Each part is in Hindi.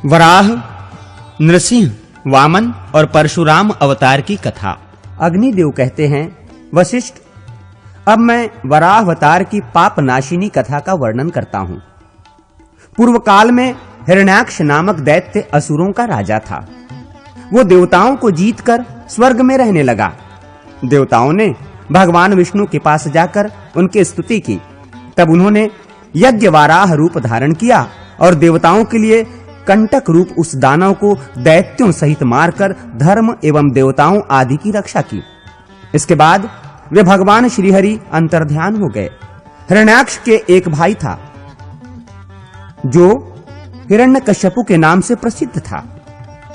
वराह, नृसिंह, वामन और परशुराम अवतार की कथा। अग्निदेव कहते हैं, वशिष्ठ, अब मैं वराह अवतार की पाप नाशिनी कथा का वर्णन करता हूं। पूर्व काल में हिरण्याक्ष नामक दैत्य असुरों का राजा था। वो देवताओं को जीतकर स्वर्ग में रहने लगा। देवताओं ने भगवान विष्णु के पास जाकर उनकी स्तुति की। तब उन्होंने यज्ञ वाराह रूप धारण किया और देवताओं के लिए कंटक रूप उस दानव को दैत्यों सहित मारकर धर्म एवं देवताओं आदि की रक्षा की। इसके बाद वे भगवान श्रीहरि अंतर्ध्यान हो गए। हिरण्याक्ष के एक भाई था जो हिरण्यकश्यपु के नाम से प्रसिद्ध था।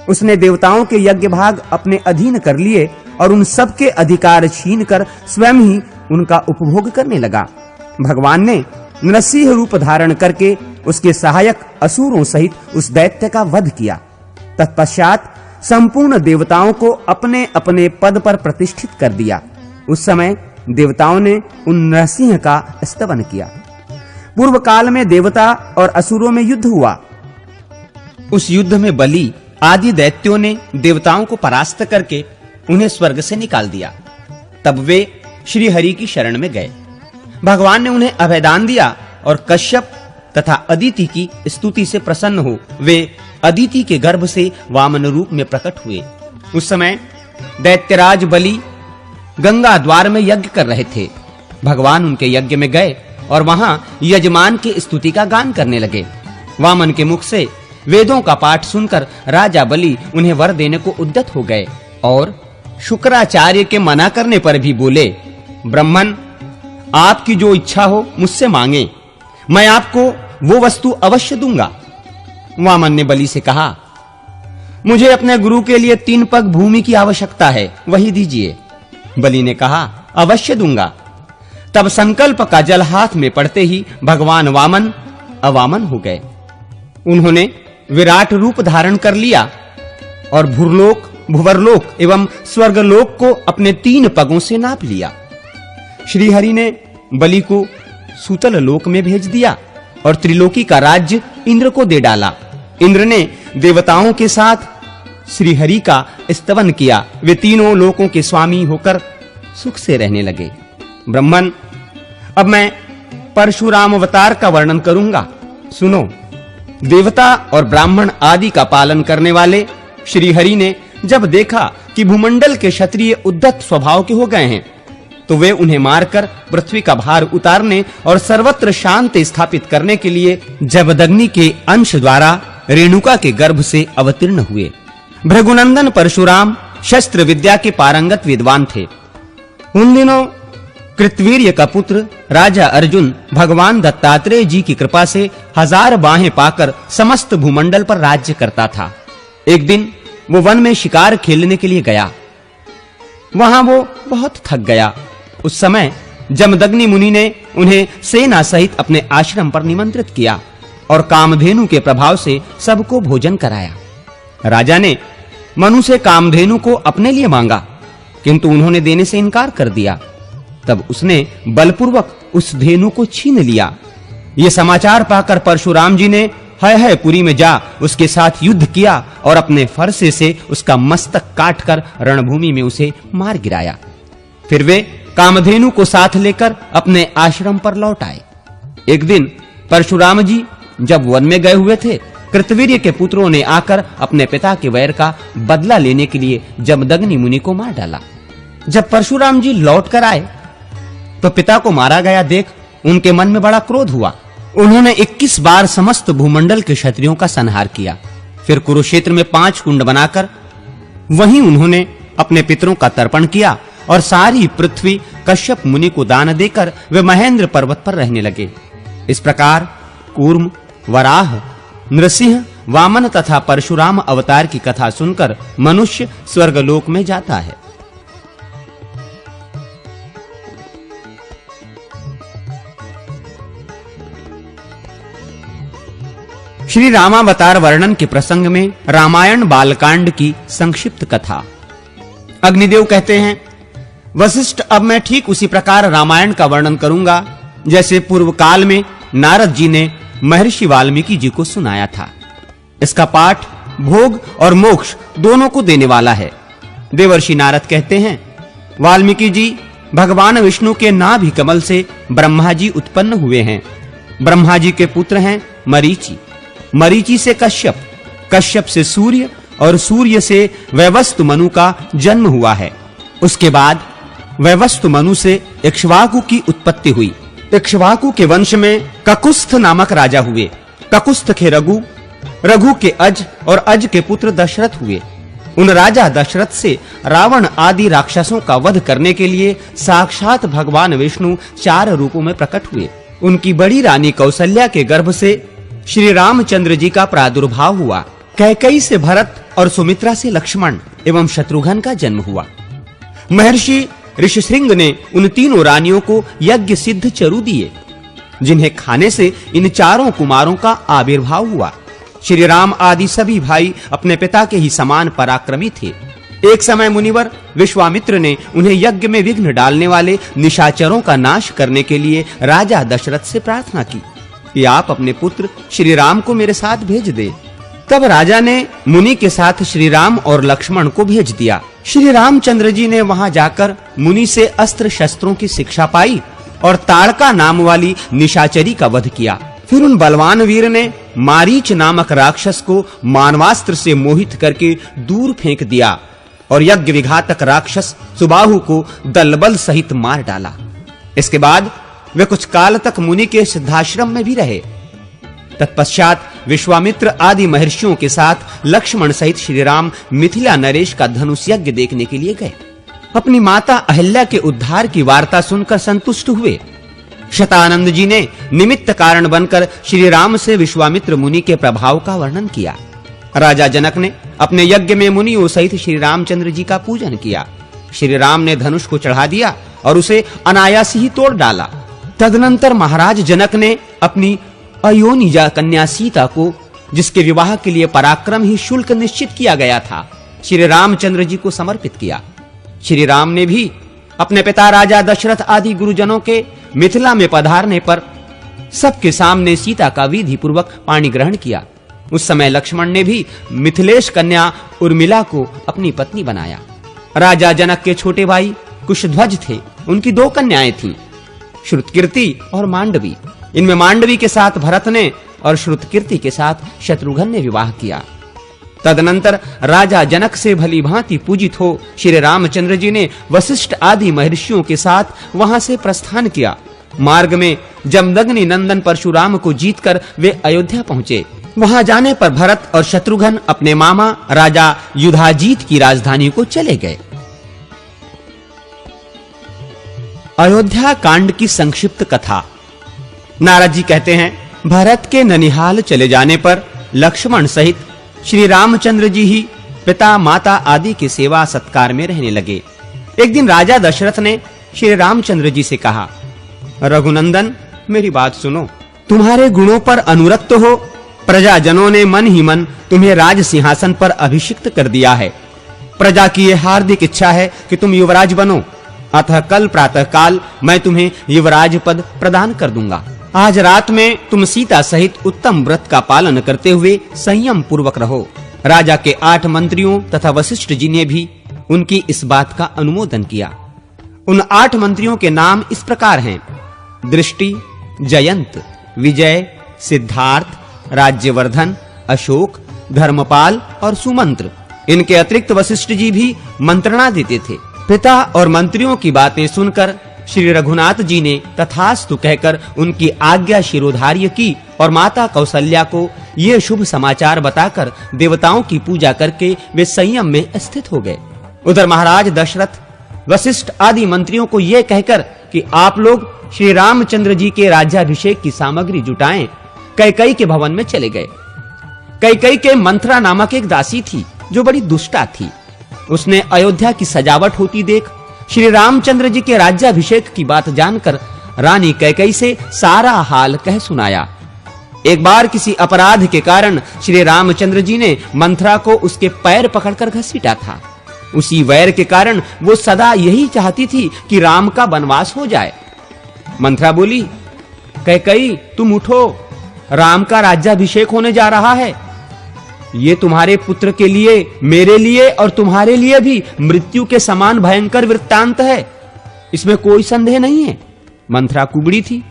उसने देवताओं के यज्ञ भाग अपने अधीन कर लिए और उन सब के अधिकार छीनकर स्वयं ही उनका उपभोग करने लगा। भगवान ने नरसिंह रूप धारण करके उसके सहायक असुरों सहित उस दैत्य का वध किया। तत्पश्चात संपूर्ण देवताओं को अपने अपने पद पर प्रतिष्ठित कर दिया। उस समय देवताओं ने उन नरसिंह का स्तवन किया। पूर्व काल में देवता और असुरों में युद्ध हुआ। उस युद्ध में बलि आदि दैत्यों ने देवताओं को परास्त करके उन्हें स्वर्ग से निकाल दिया। तब वे श्री हरि की शरण में गए। भगवान ने उन्हें अभयदान दिया और कश्यप तथा अदिति की स्तुति से प्रसन्न हो वे अदिति के गर्भ से वामन रूप में प्रकट हुए। उस समय दैत्यराज बलि गंगा द्वार में यज्ञ कर रहे थे। भगवान उनके यज्ञ में गए और वहां यजमान की स्तुति का गान करने लगे। वामन के मुख से वेदों का पाठ सुनकर राजा बलि उन्हें वर देने को उद्यत हो गए और शुक्राचार्य के मना करने पर भी बोले, ब्राह्मण, आपकी जो इच्छा हो मुझसे मांगे, मैं आपको वो वस्तु अवश्य दूंगा। वामन ने बलि से कहा, मुझे अपने गुरु के लिए 3 पग भूमि की आवश्यकता है, वही दीजिए। बलि ने कहा, अवश्य दूंगा। तब संकल्प का जल हाथ में पड़ते ही भगवान वामन अवामन हो गए। उन्होंने विराट रूप धारण कर लिया और भूरलोक, भुवरलोक एवं स्वर्गलोक को अपने 3 पगों से नाप लिया। श्री हरि ने बलि को सूतल लोक में भेज दिया और त्रिलोकी का राज्य इंद्र को दे डाला। इंद्र ने देवताओं के साथ श्री हरि का स्तवन किया। वे तीनों लोकों के स्वामी होकर सुख से रहने लगे। ब्राह्मण, अब मैं परशुराम अवतार का वर्णन करूंगा, सुनो। देवता और ब्राह्मण आदि का पालन करने वाले श्री हरि ने जब देखा कि भूमंडल के क्षत्रिय उद्धत स्वभाव के हो गए हैं, तो वे उन्हें मारकर पृथ्वी का भार उतारने और सर्वत्र शांति स्थापित करने के लिए जमदग्नि के अंश द्वारा रेणुका के गर्भ से अवतीर्ण हुए। भृगुनंदन परशुराम शस्त्र विद्या के पारंगत विद्वान थे। उन दिनों कृतवीर्य का पुत्र राजा अर्जुन भगवान दत्तात्रेय जी की कृपा से 1000 बाहें पाकर समस्त भूमंडल पर राज्य करता था। एक दिन वो वन में शिकार खेलने के लिए गया। वहां वो बहुत थक गया। उस समय जमदग्नि मुनि ने उन्हें सेना सहित अपने आश्रम पर निमंत्रित किया और कामधेनु के प्रभाव से सबको भोजन कराया। राजा ने मनु से कामधेनु को अपने लिए मांगा, किंतु उन्होंने देने से इनकार कर दिया। तब उसने बलपूर्वक उस धेनु को छीन लिया। ये समाचार पाकर परशुराम जी ने है पुरी में जा उसके साथ युद्ध किया और अपने फरसे से उसका मस्तक काटकर रणभूमि में उसे मार गिराया। फिर वे कामधेनु को साथ लेकर अपने आश्रम पर लौट आए। एक दिन परशुराम जी जब वन में गए हुए थे, कृतवीर्य के पुत्रों ने आकर अपने पिता के वैर का बदला लेने के लिए जमदग्नि मुनि को मार डाला। जब परशुराम जी लौट कर आए तो पिता को मारा गया देख उनके मन में बड़ा क्रोध हुआ। उन्होंने 21 बार समस्त भूमंडल के क्षत्रियों का संहार किया। फिर कुरुक्षेत्र में 5 कुंड बनाकर वहीं उन्होंने अपने पितरों का तर्पण किया और सारी पृथ्वी कश्यप मुनि को दान देकर वे महेंद्र पर्वत पर रहने लगे। इस प्रकार कूर्म, वराह, नृसिंह, वामन तथा परशुराम अवतार की कथा सुनकर मनुष्य स्वर्गलोक में जाता है। श्री रामावतार वर्णन के प्रसंग में रामायण बालकांड की संक्षिप्त कथा। अग्निदेव कहते हैं, वशिष्ठ, अब मैं ठीक उसी प्रकार रामायण का वर्णन करूंगा जैसे पूर्व काल में नारद जी ने महर्षि वाल्मीकि जी को सुनाया था। इसका पाठ भोग और मोक्ष दोनों को देने वाला है। देवर्षि नारद कहते हैं, वाल्मीकि जी भगवान विष्णु के नाभि कमल से ब्रह्मा जी उत्पन्न हुए हैं। ब्रह्मा जी के पुत्र हैं मरीचि, मरीचि से कश्यप, कश्यप से सूर्य और सूर्य से वैवस्वत मनु का जन्म हुआ है। उसके बाद वैवस्वत मनु से इक्ष्वाकु की उत्पत्ति हुई। इक्ष्वाकु के वंश में ककुस्थ नामक राजा हुए। ककुस्थ के रघु, रघु के अज और अज के पुत्र दशरथ हुए। उन राजा दशरथ से रावण आदि राक्षसों का वध करने के लिए साक्षात भगवान विष्णु 4 रूपों में प्रकट हुए। उनकी बड़ी रानी कौसल्या के गर्भ से श्री रामचंद्र जी का प्रादुर्भाव हुआ। कैकेयी से भरत और सुमित्रा से लक्ष्मण एवं शत्रुघ्न का जन्म हुआ। महर्षि ऋषिशृंग ने उन तीनों रानियों को यज्ञ सिद्ध चरु दिए, जिन्हें खाने से इन 4 कुमारों का आविर्भाव हुआ। श्री राम आदि सभी भाई अपने पिता के ही समान पराक्रमी थे। एक समय मुनिवर विश्वामित्र ने उन्हें यज्ञ में विघ्न डालने वाले निशाचरों का नाश करने के लिए राजा दशरथ से प्रार्थना की कि आप अपने पुत्र श्री राम को मेरे साथ भेज दे। तब राजा ने मुनि के साथ श्री राम और लक्ष्मण को भेज दिया। श्री रामचंद्र जी ने वहां जाकर मुनि से अस्त्र शस्त्रों की शिक्षा पाई और ताड़का नाम वाली निशाचरी का वध किया। फिर उन बलवान वीर ने मारीच नामक राक्षस को मानवास्त्र से मोहित करके दूर फेंक दिया और यज्ञ विघातक राक्षस सुबाहु को दलबल सहित मार डाला। इसके बाद वे कुछ काल तक मुनि के सिद्धाश्रम में भी रहे। तत्पश्चात विश्वामित्र आदि महर्षियों के साथ लक्ष्मण सहित श्री राम मिथिला नरेश का धनुष यज्ञ देखने के लिए गए। अपनी माता अहिल्या के उद्धार की वार्ता सुनकर संतुष्ट हुए। शतानंद जी ने निमित्त कारण बनकर श्री राम से विश्वामित्र मुनि के प्रभाव का वर्णन किया। राजा जनक ने अपने यज्ञ में मुनियों सहित श्री रामचंद्र जी का पूजन किया। श्री राम ने धनुष को चढ़ा दिया और उसे अनायास ही तोड़ डाला। तदनंतर महाराज जनक ने अपनी अयोनिजा कन्या सीता को, जिसके विवाह के लिए पराक्रम ही शुल्क निश्चित किया गया था, श्री रामचंद्र जी को समर्पित किया। श्री राम ने भी अपने पिता राजा दशरथ आदि गुरुजनों के मिथिला में पधारने पर सबके सामने सीता का विधि पूर्वक पाणी ग्रहण किया। उस समय लक्ष्मण ने भी मिथिलेश कन्या उर्मिला को अपनी पत्नी बनाया। राजा जनक के छोटे भाई कुशध्वज थे। उनकी 2 कन्याएं थीं, श्रुतकीर्ति और मांडवी। इनमें मांडवी के साथ भरत ने और श्रुतकीर्ति के साथ शत्रुघ्न ने विवाह किया। तदनंतर राजा जनक से भली भांति पूजित हो श्री रामचंद्र जी ने वशिष्ठ आदि महर्षियों के साथ वहां से प्रस्थान किया। मार्ग में जमदग्नि नंदन परशुराम को जीतकर वे अयोध्या पहुंचे। वहां जाने पर भरत और शत्रुघ्न अपने मामा राजा युधाजीत की राजधानी को चले गए। अयोध्या कांड की संक्षिप्त कथा। नारद जी कहते हैं, भरत के ननिहाल चले जाने पर लक्ष्मण सहित श्री रामचंद्र जी ही पिता माता आदि के सेवा सत्कार में रहने लगे। एक दिन राजा दशरथ ने श्री रामचंद्र जी से कहा, रघुनंदन मेरी बात सुनो। तुम्हारे गुणों पर अनुरक्त हो प्रजाजनों ने मन ही मन तुम्हें राज सिंहासन पर अभिषिक्त कर दिया है। प्रजा की यह हार्दिक इच्छा है कि तुम युवराज बनो, अतः कल प्रातः काल मैं तुम्हें युवराज पद प्रदान कर दूंगा। आज रात में तुम सीता सहित उत्तम व्रत का पालन करते हुए संयम पूर्वक रहो। राजा के 8 मंत्रियों तथा वशिष्ठ जी ने भी उनकी इस बात का अनुमोदन किया। उन 8 मंत्रियों के नाम इस प्रकार हैं: दृष्टि, जयंत, विजय, सिद्धार्थ, राज्यवर्धन, अशोक, धर्मपाल और सुमंत्र। इनके अतिरिक्त वशिष्ठ जी भी मंत्रणा देते थे। पिता और मंत्रियों की बातें सुनकर श्री रघुनाथ जी ने तथास्तु कहकर उनकी आज्ञा शिरोधार्य की और माता कौसल्या को ये शुभ समाचार बताकर देवताओं की पूजा करके वे संयम में स्थित हो गए। उधर महाराज दशरथ वशिष्ठ आदि मंत्रियों को यह कहकर कि आप लोग श्री रामचंद्र जी के राज्याभिषेक की सामग्री जुटाएं, कैकेयी के भवन में चले गए। कैकेयी के मंत्रा नामक एक दासी थी जो बड़ी दुष्टा थी। उसने अयोध्या की सजावट होती देख श्री रामचंद्र जी के राज्याभिषेक की बात जानकर रानी कैकेयी से सारा हाल कह सुनाया। एक बार किसी अपराध के कारण श्री रामचंद्र जी ने मंथरा को उसके पैर पकड़कर घसीटा था। उसी वैर के कारण वो सदा यही चाहती थी कि राम का वनवास हो जाए। मंथरा बोली, कैकेयी तुम उठो, राम का राज्याभिषेक होने जा रहा है। ये तुम्हारे पुत्र के लिए, मेरे लिए और तुम्हारे लिए भी मृत्यु के समान भयंकर वृत्तांत है, इसमें कोई संदेह नहीं है। मंथरा कुबड़ी थी।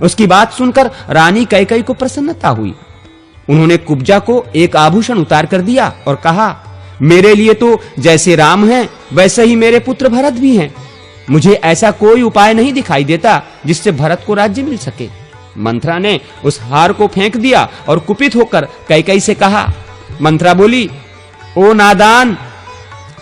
उसकी बात सुनकर रानी कैकेयी को प्रसन्नता हुई। उन्होंने कुब्जा को एक आभूषण उतार कर दिया और कहा, मेरे लिए तो जैसे राम हैं वैसे ही मेरे पुत्र भरत भी हैं। मुझे ऐसा कोई उपाय नहीं दिखाई देता जिससे भरत को राज्य मिल सके। मंथरा ने उस हार को फेंक दिया और कुपित होकर कैकेयी से कहा। मंथरा बोली, ओ नादान,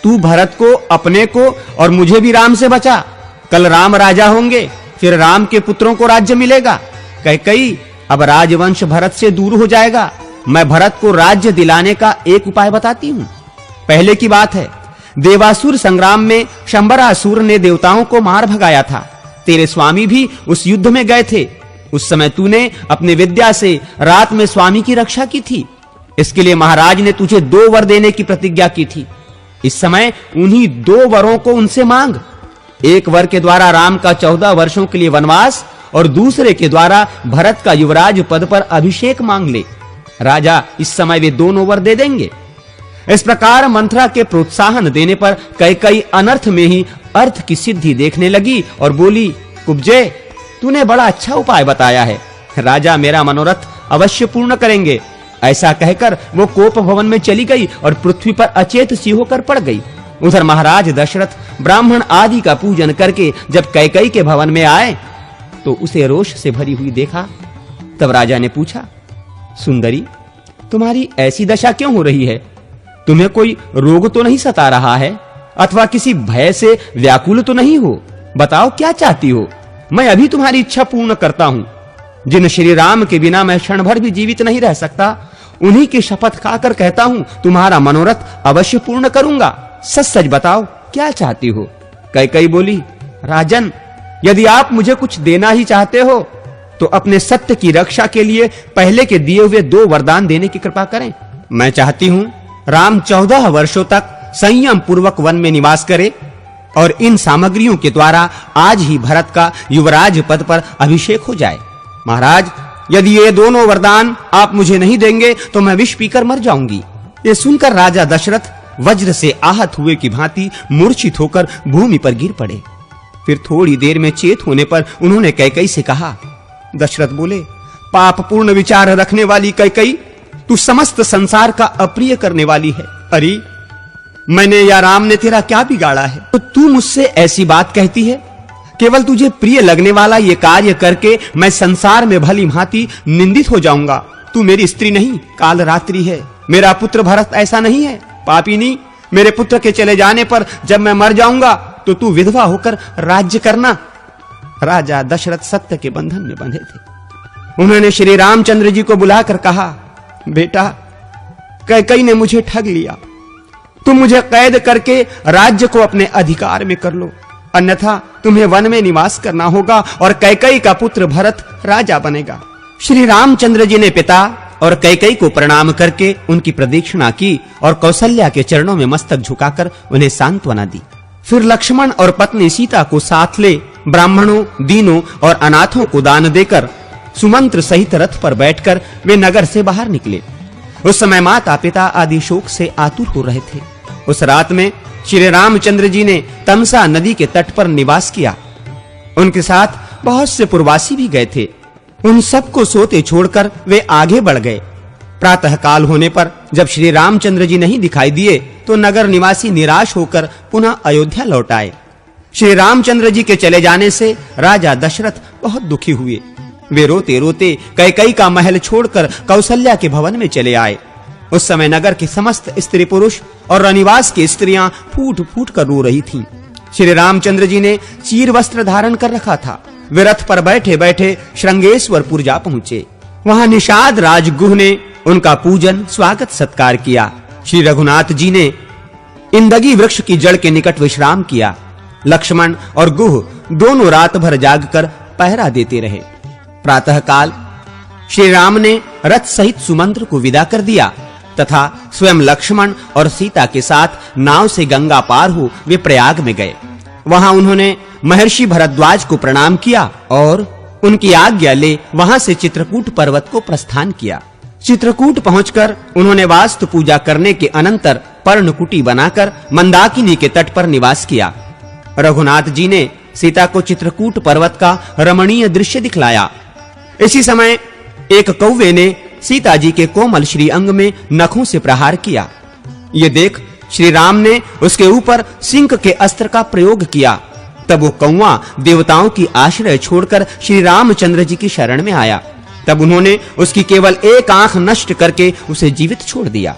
तू भरत को, अपने को और मुझे भी राम से बचा। कल राम राजा होंगे, फिर राम के पुत्रों को राज्य मिलेगा। कैकेयी, अब राजवंश भरत से दूर हो जाएगा। मैं भरत को राज्य दिलाने का एक उपाय बताती हूं। पहले की बात है, देवासुर संग्राम में शंबरासुर ने देवताओं को मार भगाया था। तेरे स्वामी भी उस युद्ध में गए थे। उस समय तूने अपनी विद्या से रात में स्वामी की रक्षा की थी। इसके लिए महाराज ने तुझे 2 वर देने की प्रतिज्ञा की थी। इस समय उन्हीं 2 वरों को उनसे मांग। एक वर के द्वारा राम का 14 वर्षों के लिए वनवास और दूसरे के द्वारा भरत का युवराज पद पर अभिषेक मांग ले। राजा इस समय वे दोनों वर दे देंगे। इस प्रकार मंथरा के प्रोत्साहन देने पर कैकेयी अनर्थ में ही अर्थ की सिद्धि देखने लगी और बोली, कुब्जे, तूने बड़ा अच्छा उपाय बताया है। राजा मेरा मनोरथ अवश्य पूर्ण करेंगे। ऐसा कहकर वो कोप भवन में चली गई और पृथ्वी पर अचेत सी होकर पड़ गई। उधर महाराज दशरथ ब्राह्मण आदि का पूजन करके जब कैकेयी के भवन में आए तो उसे रोष से भरी हुई देखा। तब राजा ने पूछा, सुंदरी, तुम्हारी ऐसी दशा क्यों हो रही है? तुम्हें कोई रोग तो नहीं सता रहा है अथवा किसी भय से व्याकुल तो नहीं हो? बताओ क्या चाहती हो? मैं अभी तुम्हारी इच्छा पूर्ण करता हूं। जिन श्री राम के बिना मैं क्षण भर भी जीवित नहीं रह सकता, उन्हीं की शपथ खाकर कहता हूं तुम्हारा मनोरथ अवश्य पूर्ण करूंगा। सच सच बताओ क्या चाहती हो? कैकेयी बोली, राजन, यदि आप मुझे कुछ देना ही चाहते हो तो अपने सत्य की रक्षा के लिए पहले के दिए हुए 2 वरदान देने की कृपा करें। मैं चाहती हूं राम 14 वर्षों तक संयम पूर्वक वन में निवास करे और इन सामग्रियों के द्वारा आज ही भरत का युवराज पद पर अभिषेक हो जाए। महाराज, यदि ये दोनों वरदान आप मुझे नहीं देंगे तो मैं विष पीकर मर जाऊंगी। ये सुनकर राजा दशरथ वज्र से आहत हुए की भांति मूर्छित होकर भूमि पर गिर पड़े। फिर थोड़ी देर में चेत होने पर उन्होंने कैकेयी से कहा। दशरथ बोले, पाप पूर्ण विचार रखने वाली कैकेयी, तू समस्त संसार का अप्रिय करने वाली है। अरे, मैंने या राम ने तेरा क्या बिगाड़ा है तो तू मुझसे ऐसी बात कहती है? केवल तुझे प्रिय लगने वाला ये कार्य करके मैं संसार में भली भांति निंदित हो जाऊंगा। तू मेरी स्त्री नहीं, काल रात्रि है। मेरा पुत्र भरत ऐसा नहीं है। पापिनी, मेरे पुत्र के चले जाने पर जब मैं मर जाऊंगा तो तू विधवा होकर राज्य करना। राजा दशरथ सत्य के बंधन में बंधे थे। उन्होंने श्री रामचंद्र जी को बुलाकर कहा, बेटा, कैकेयी ने मुझे ठग लिया। तुम मुझे कैद करके राज्य को अपने अधिकार में कर लो, अन्यथा तुम्हें वन में निवास करना होगा और कैकेयी का पुत्र भरत राजा बनेगा। श्री रामचंद्र जी ने पिता और कैकेयी को प्रणाम करके उनकी प्रदक्षिणा की और कौशल्या के चरणों में मस्तक झुकाकर उन्हें सांत्वना दी। फिर लक्ष्मण और पत्नी सीता को साथ ले ब्राह्मणों, दीनों और अनाथों को दान देकर सुमंत्र सहित रथ पर बैठकर वे नगर से बाहर निकले। उस समय माता पिता आदि शोक से आतुर हो रहे थे। उस रात में श्री रामचंद्र जी ने तमसा नदी के तट पर निवास किया। उनके साथ बहुत से पुरवासी भी गए थे। उन सबको सोते छोड़कर वे आगे बढ़ गए। प्रातः काल होने पर जब श्री रामचंद्र जी नहीं दिखाई दिए तो नगर निवासी निराश होकर पुनः अयोध्या लौट आए। श्री रामचंद्र जी के चले जाने से राजा दशरथ बहुत दुखी हुए। वे रोते रोते कैकेयी का महल छोड़कर कौशल्या के भवन में चले आए। उस समय नगर के समस्त स्त्री पुरुष और रनिवास की स्त्रियां फूट फूट कर रो रही थीं। श्री रामचंद्र जी ने चीर वस्त्र धारण कर रखा था। वे रथ पर बैठे बैठे श्रृंगेश्वरपुर जा पहुंचे। वहां निषाद राजगुह ने उनका पूजन स्वागत सत्कार किया। श्री रघुनाथ जी ने इंदगी वृक्ष की जड़ के निकट विश्राम किया। लक्ष्मण और गुह दोनों रात भर जागकर पहरा देते रहे। प्रातः काल श्री राम ने रथ सहित सुमंत्र को विदा कर दिया तथा स्वयं लक्ष्मण और सीता के साथ नाव से गंगा पार हो वे प्रयाग में गए। वहां उन्होंने महर्षि भरद्वाज को प्रणाम किया और उनकी आज्ञा ले वहां से चित्रकूट पर्वत को प्रस्थान किया। चित्रकूट पहुंचकर उन्होंने वास्तु पूजा करने के अनंतर पर्णकुटी बनाकर मंदाकिनी के तट पर निवास किया। रघुनाथ जी ने सीता को चित्रकूट पर्वत का रमणीय दृश्य दिखलाया। इसी समय एक कौवे ने सीता जी के कोमल श्री अंग में नखों से प्रहार किया। ये देख श्री राम ने उसके ऊपर सिंह के अस्त्र का प्रयोग किया। तब वो कौवा देवताओं की आश्रय छोड़कर श्री रामचंद्र जी की शरण में आया। तब उन्होंने उसकी केवल एक आंख नष्ट करके उसे जीवित छोड़ दिया।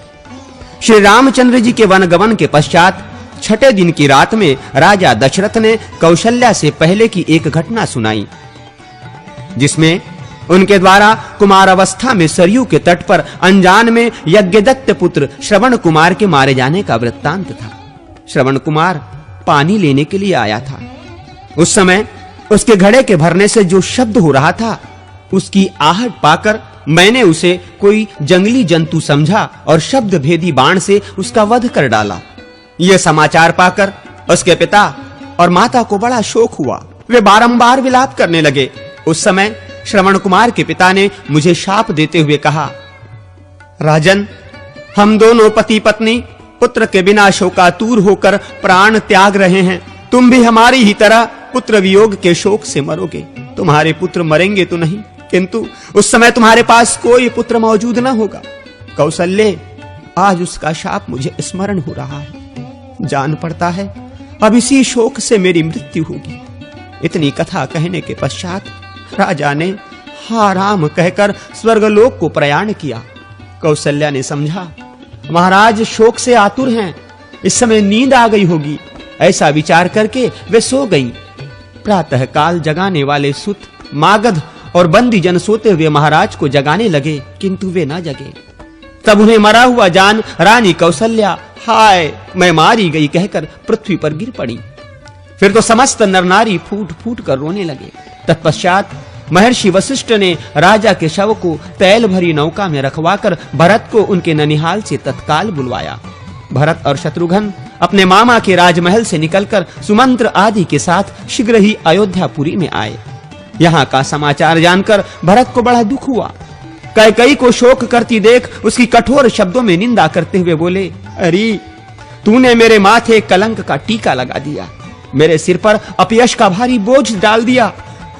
श्री रामचंद्र जी के वनगमन के पश्चात छठे दिन की रात में राजा दशरथ ने कौशल्या से पहले की एक घटना सुनाई, जिसमें उनके द्वारा कुमार अवस्था में सरयू के तट पर अनजान में यज्ञदत्त पुत्र श्रवण कुमार के मारे जाने का वृत्तांत था। श्रवण कुमार पानी लेने के लिए आया था। उस समय उसके घड़े के भरने से जो शब्द हो रहा था, उसकी आहट पाकर मैंने उसे कोई जंगली जंतु समझा और शब्द भेदी बाण से उसका वध कर डाला। यह समाचार पाकर उसके पिता और माता को बड़ा शोक हुआ। वे बारंबार विलाप करने लगे। उस समय श्रवण कुमार के पिता ने मुझे शाप देते हुए कहा, राजन, हम दोनों पति पत्नी पुत्र के बिना शोकातुर होकर प्राण त्याग रहे हैं। तुम भी हमारी ही तरह पुत्र वियोग के शोक से मरोगे। तुम्हारे पुत्र मरेंगे तो नहीं, किंतु उस समय तुम्हारे पास कोई पुत्र मौजूद न होगा। कौशल्य, आज उसका शाप मुझे स्मरण हो रहा है। जान पड़ता है अब इसी शोक से मेरी मृत्यु होगी। इतनी कथा कहने के पश्चात राजा ने हा राम कहकर स्वर्गलोक को प्रयाण किया। कौशल्या ने समझा महाराज शोक से आतुर हैं, इस समय नींद आ गई होगी। ऐसा विचार करके वे सो गईं। प्रातः काल जगाने वाले सुत, मागध और बंदी जन सोते हुए महाराज को जगाने लगे, किंतु वे न जगे। तब उन्हें मरा हुआ जान रानी कौशल्या हाय मैं मारी गई कहकर पृथ्वी पर गिर पड़ी। फिर तो समस्त नर नारी फूट फूट कर रोने लगे। तत्पश्चात महर्षि वशिष्ठ ने राजा के शव को तैल भरी नौका में रखवाकर भरत को उनके ननिहाल से तत्काल बुलवाया। भरत और शत्रुघ्न अपने मामा के राजमहल से निकलकर सुमंत्र आदि के साथ शीघ्र ही अयोध्यापुरी में आए। यहाँ का समाचार जानकर भरत को बड़ा दुख हुआ। कैकेयी को शोक करती देख उसकी कठोर शब्दों में निंदा करते हुए बोले, अरे तूने मेरे माथे कलंक का टीका लगा दिया, मेरे सिर पर अपयश का भारी बोझ डाल दिया।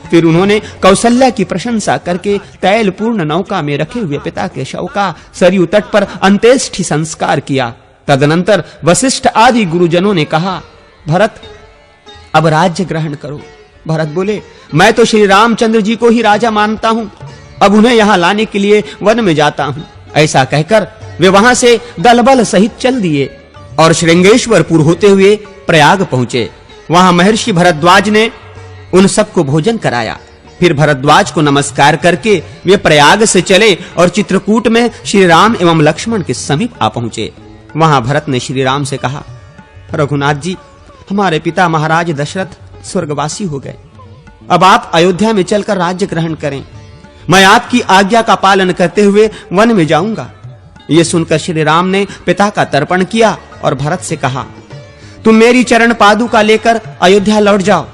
फिर उन्होंने कौशल्या की प्रशंसा करके तैल पूर्ण नौका में रखे हुए पिता के शव का सरयू तट पर अंत्येष्टि संस्कार किया। तदनंतर वशिष्ठ आदि गुरुजनों ने कहा, भरत अब राज्य ग्रहण करो। भरत बोले, मैं तो श्री रामचंद्र जी को ही राजा मानता हूँ, अब उन्हें यहाँ लाने के लिए वन में जाता हूँ। ऐसा कहकर वे वहां से दलबल सहित चल दिए और श्रृंगेश्वरपुर होते हुए प्रयाग पहुंचे। वहां महर्षि भरद्वाज ने उन सबको भोजन कराया। फिर भरद्वाज को नमस्कार करके वे प्रयाग से चले और चित्रकूट में श्री राम एवं लक्ष्मण के समीप आ पहुंचे। वहां भरत ने श्री राम से कहा, रघुनाथ जी, हमारे पिता महाराज दशरथ स्वर्गवासी हो गए। अब आप अयोध्या में चलकर राज्य ग्रहण करें। मैं आपकी आज्ञा का पालन करते हुए वन में जाऊंगा। ये सुनकर श्री राम ने पिता का तर्पण किया और भरत से कहा, तुम मेरी चरण पादुका लेकर अयोध्या लौट जाओ,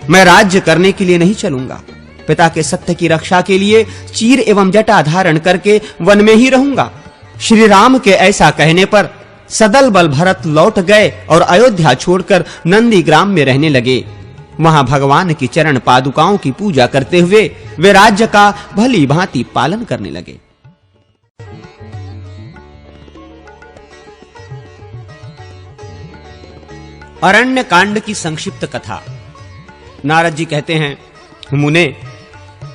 मैं राज्य करने के लिए नहीं चलूंगा। पिता के सत्य की रक्षा के लिए चीर एवं जटा धारण करके वन में ही रहूंगा। श्री राम के ऐसा कहने पर सदल बल भरत लौट गए और अयोध्या छोड़कर नंदी ग्राम में रहने लगे। वहां भगवान की चरण पादुकाओं की पूजा करते हुए वे राज्य का भली भांति पालन करने लगे। अरण्य कांड की संक्षिप्त कथा। नारद जी कहते हैं, मुने,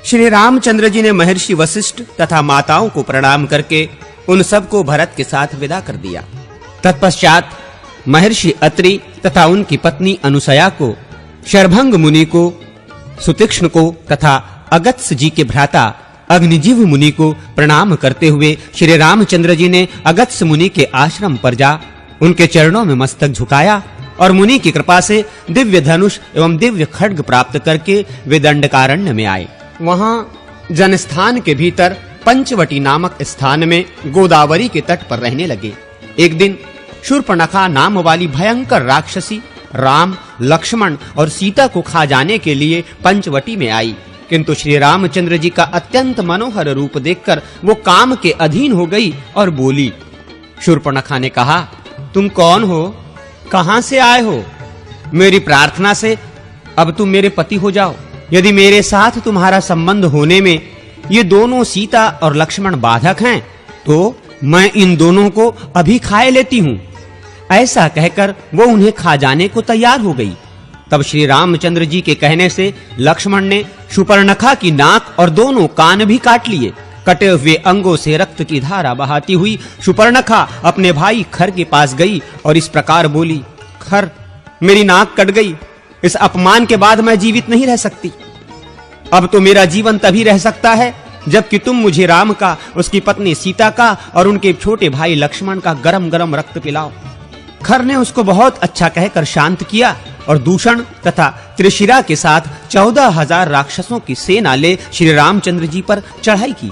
श्री रामचंद्र जी ने महर्षि वशिष्ठ तथा माताओं को प्रणाम करके उन सबको भरत के साथ विदा कर दिया। तत्पश्चात महर्षि अत्रि तथा उनकी पत्नी अनुसया को, शरभंग मुनि को, सुतीक्ष्ण को तथा अगत्स जी के भ्राता अग्निजीव मुनि को प्रणाम करते हुए श्री रामचंद्र जी ने अगत्स मुनि के आश्रम पर जा उनके चरणों में मस्तक झुकाया और मुनि की कृपा से दिव्य धनुष एवं दिव्य खड्ग प्राप्त करके वे दंडकारण्य में आए। वहां जनस्थान के भीतर पंचवटी नामक स्थान में गोदावरी के तट पर रहने लगे। एक दिन शूर्पणखा नाम वाली भयंकर राक्षसी राम, लक्ष्मण और सीता को खा जाने के लिए पंचवटी में आई, किंतु श्री रामचंद्र जी का अत्यंत मनोहर रूप देखकर वो काम के अधीन हो गई और बोली। शूर्पणखा ने कहा, तुम कौन हो, कहां से आए हो? मेरी प्रार्थना से अब तुम मेरे पति हो जाओ। यदि मेरे साथ तुम्हारा संबंध होने में ये दोनों सीता और लक्ष्मण बाधक हैं, तो मैं इन दोनों को अभी खाए लेती हूं। ऐसा कहकर वो उन्हें खा जाने को तैयार हो गई। तब श्री रामचंद्र जी के कहने से लक्ष्मण ने शूर्पणखा की नाक और दोनों कान भी काट लिए। कटे हुए अंगों से रक्त की धारा बहाती हुई शूर्पणखा अपने भाई खर के पास गई और इस प्रकार बोली, खर, मेरी नाक कट गई। इस अपमान के बाद मैं जीवित नहीं रह सकती। अब तो मेरा जीवन तभी रह सकता है जबकि तुम मुझे राम का, उसकी पत्नी सीता का और उनके छोटे भाई लक्ष्मण का गरम गरम रक्त पिलाओ। खर ने उसको बहुत अच्छा कहकर शांत किया और दूषण तथा त्रिशिरा के साथ 14,000 राक्षसों की सेना ले श्री रामचंद्र जी पर चढ़ाई की।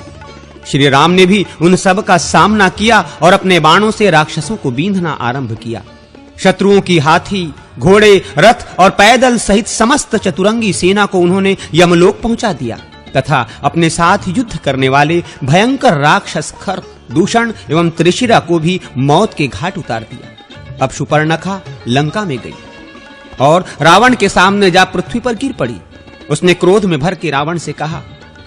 श्री राम ने भी उन सब का सामना किया और अपने बाणों से राक्षसों को बींधना आरंभ किया। शत्रुओं की हाथी, घोड़े, रथ और पैदल सहित समस्त चतुरंगी सेना को उन्होंने यमलोक पहुंचा दिया तथा अपने साथ युद्ध करने वाले भयंकर राक्षस खर, दूषण एवं त्रिशिरा को भी मौत के घाट उतार दिया। अब शूर्पणखा लंका में गई और रावण के सामने जा पृथ्वी पर गिर पड़ी। उसने क्रोध में भर के रावण से कहा,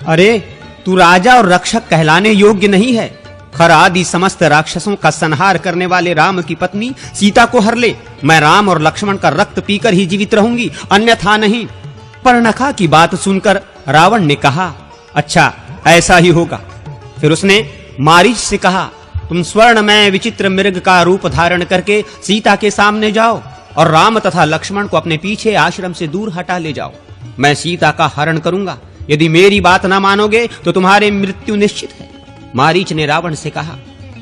अरे तू राजा और रक्षक कहलाने योग्य नहीं है। खर आदि समस्त राक्षसों का संहार करने वाले राम की पत्नी सीता को हर ले। मैं राम और लक्ष्मण का रक्त पीकर ही जीवित रहूंगी, अन्यथा नहीं। पर्णखा की बात सुनकर रावण ने कहा, अच्छा ऐसा ही होगा। फिर उसने मारीच से कहा, तुम स्वर्णमय विचित्र मृग का रूप धारण करके सीता के सामने जाओ और राम तथा लक्ष्मण को अपने पीछे आश्रम से दूर हटा ले जाओ। मैं सीता का हरण करूंगा। यदि मेरी बात ना मानोगे तो तुम्हारी मृत्यु निश्चित है। मारीच ने रावण से कहा,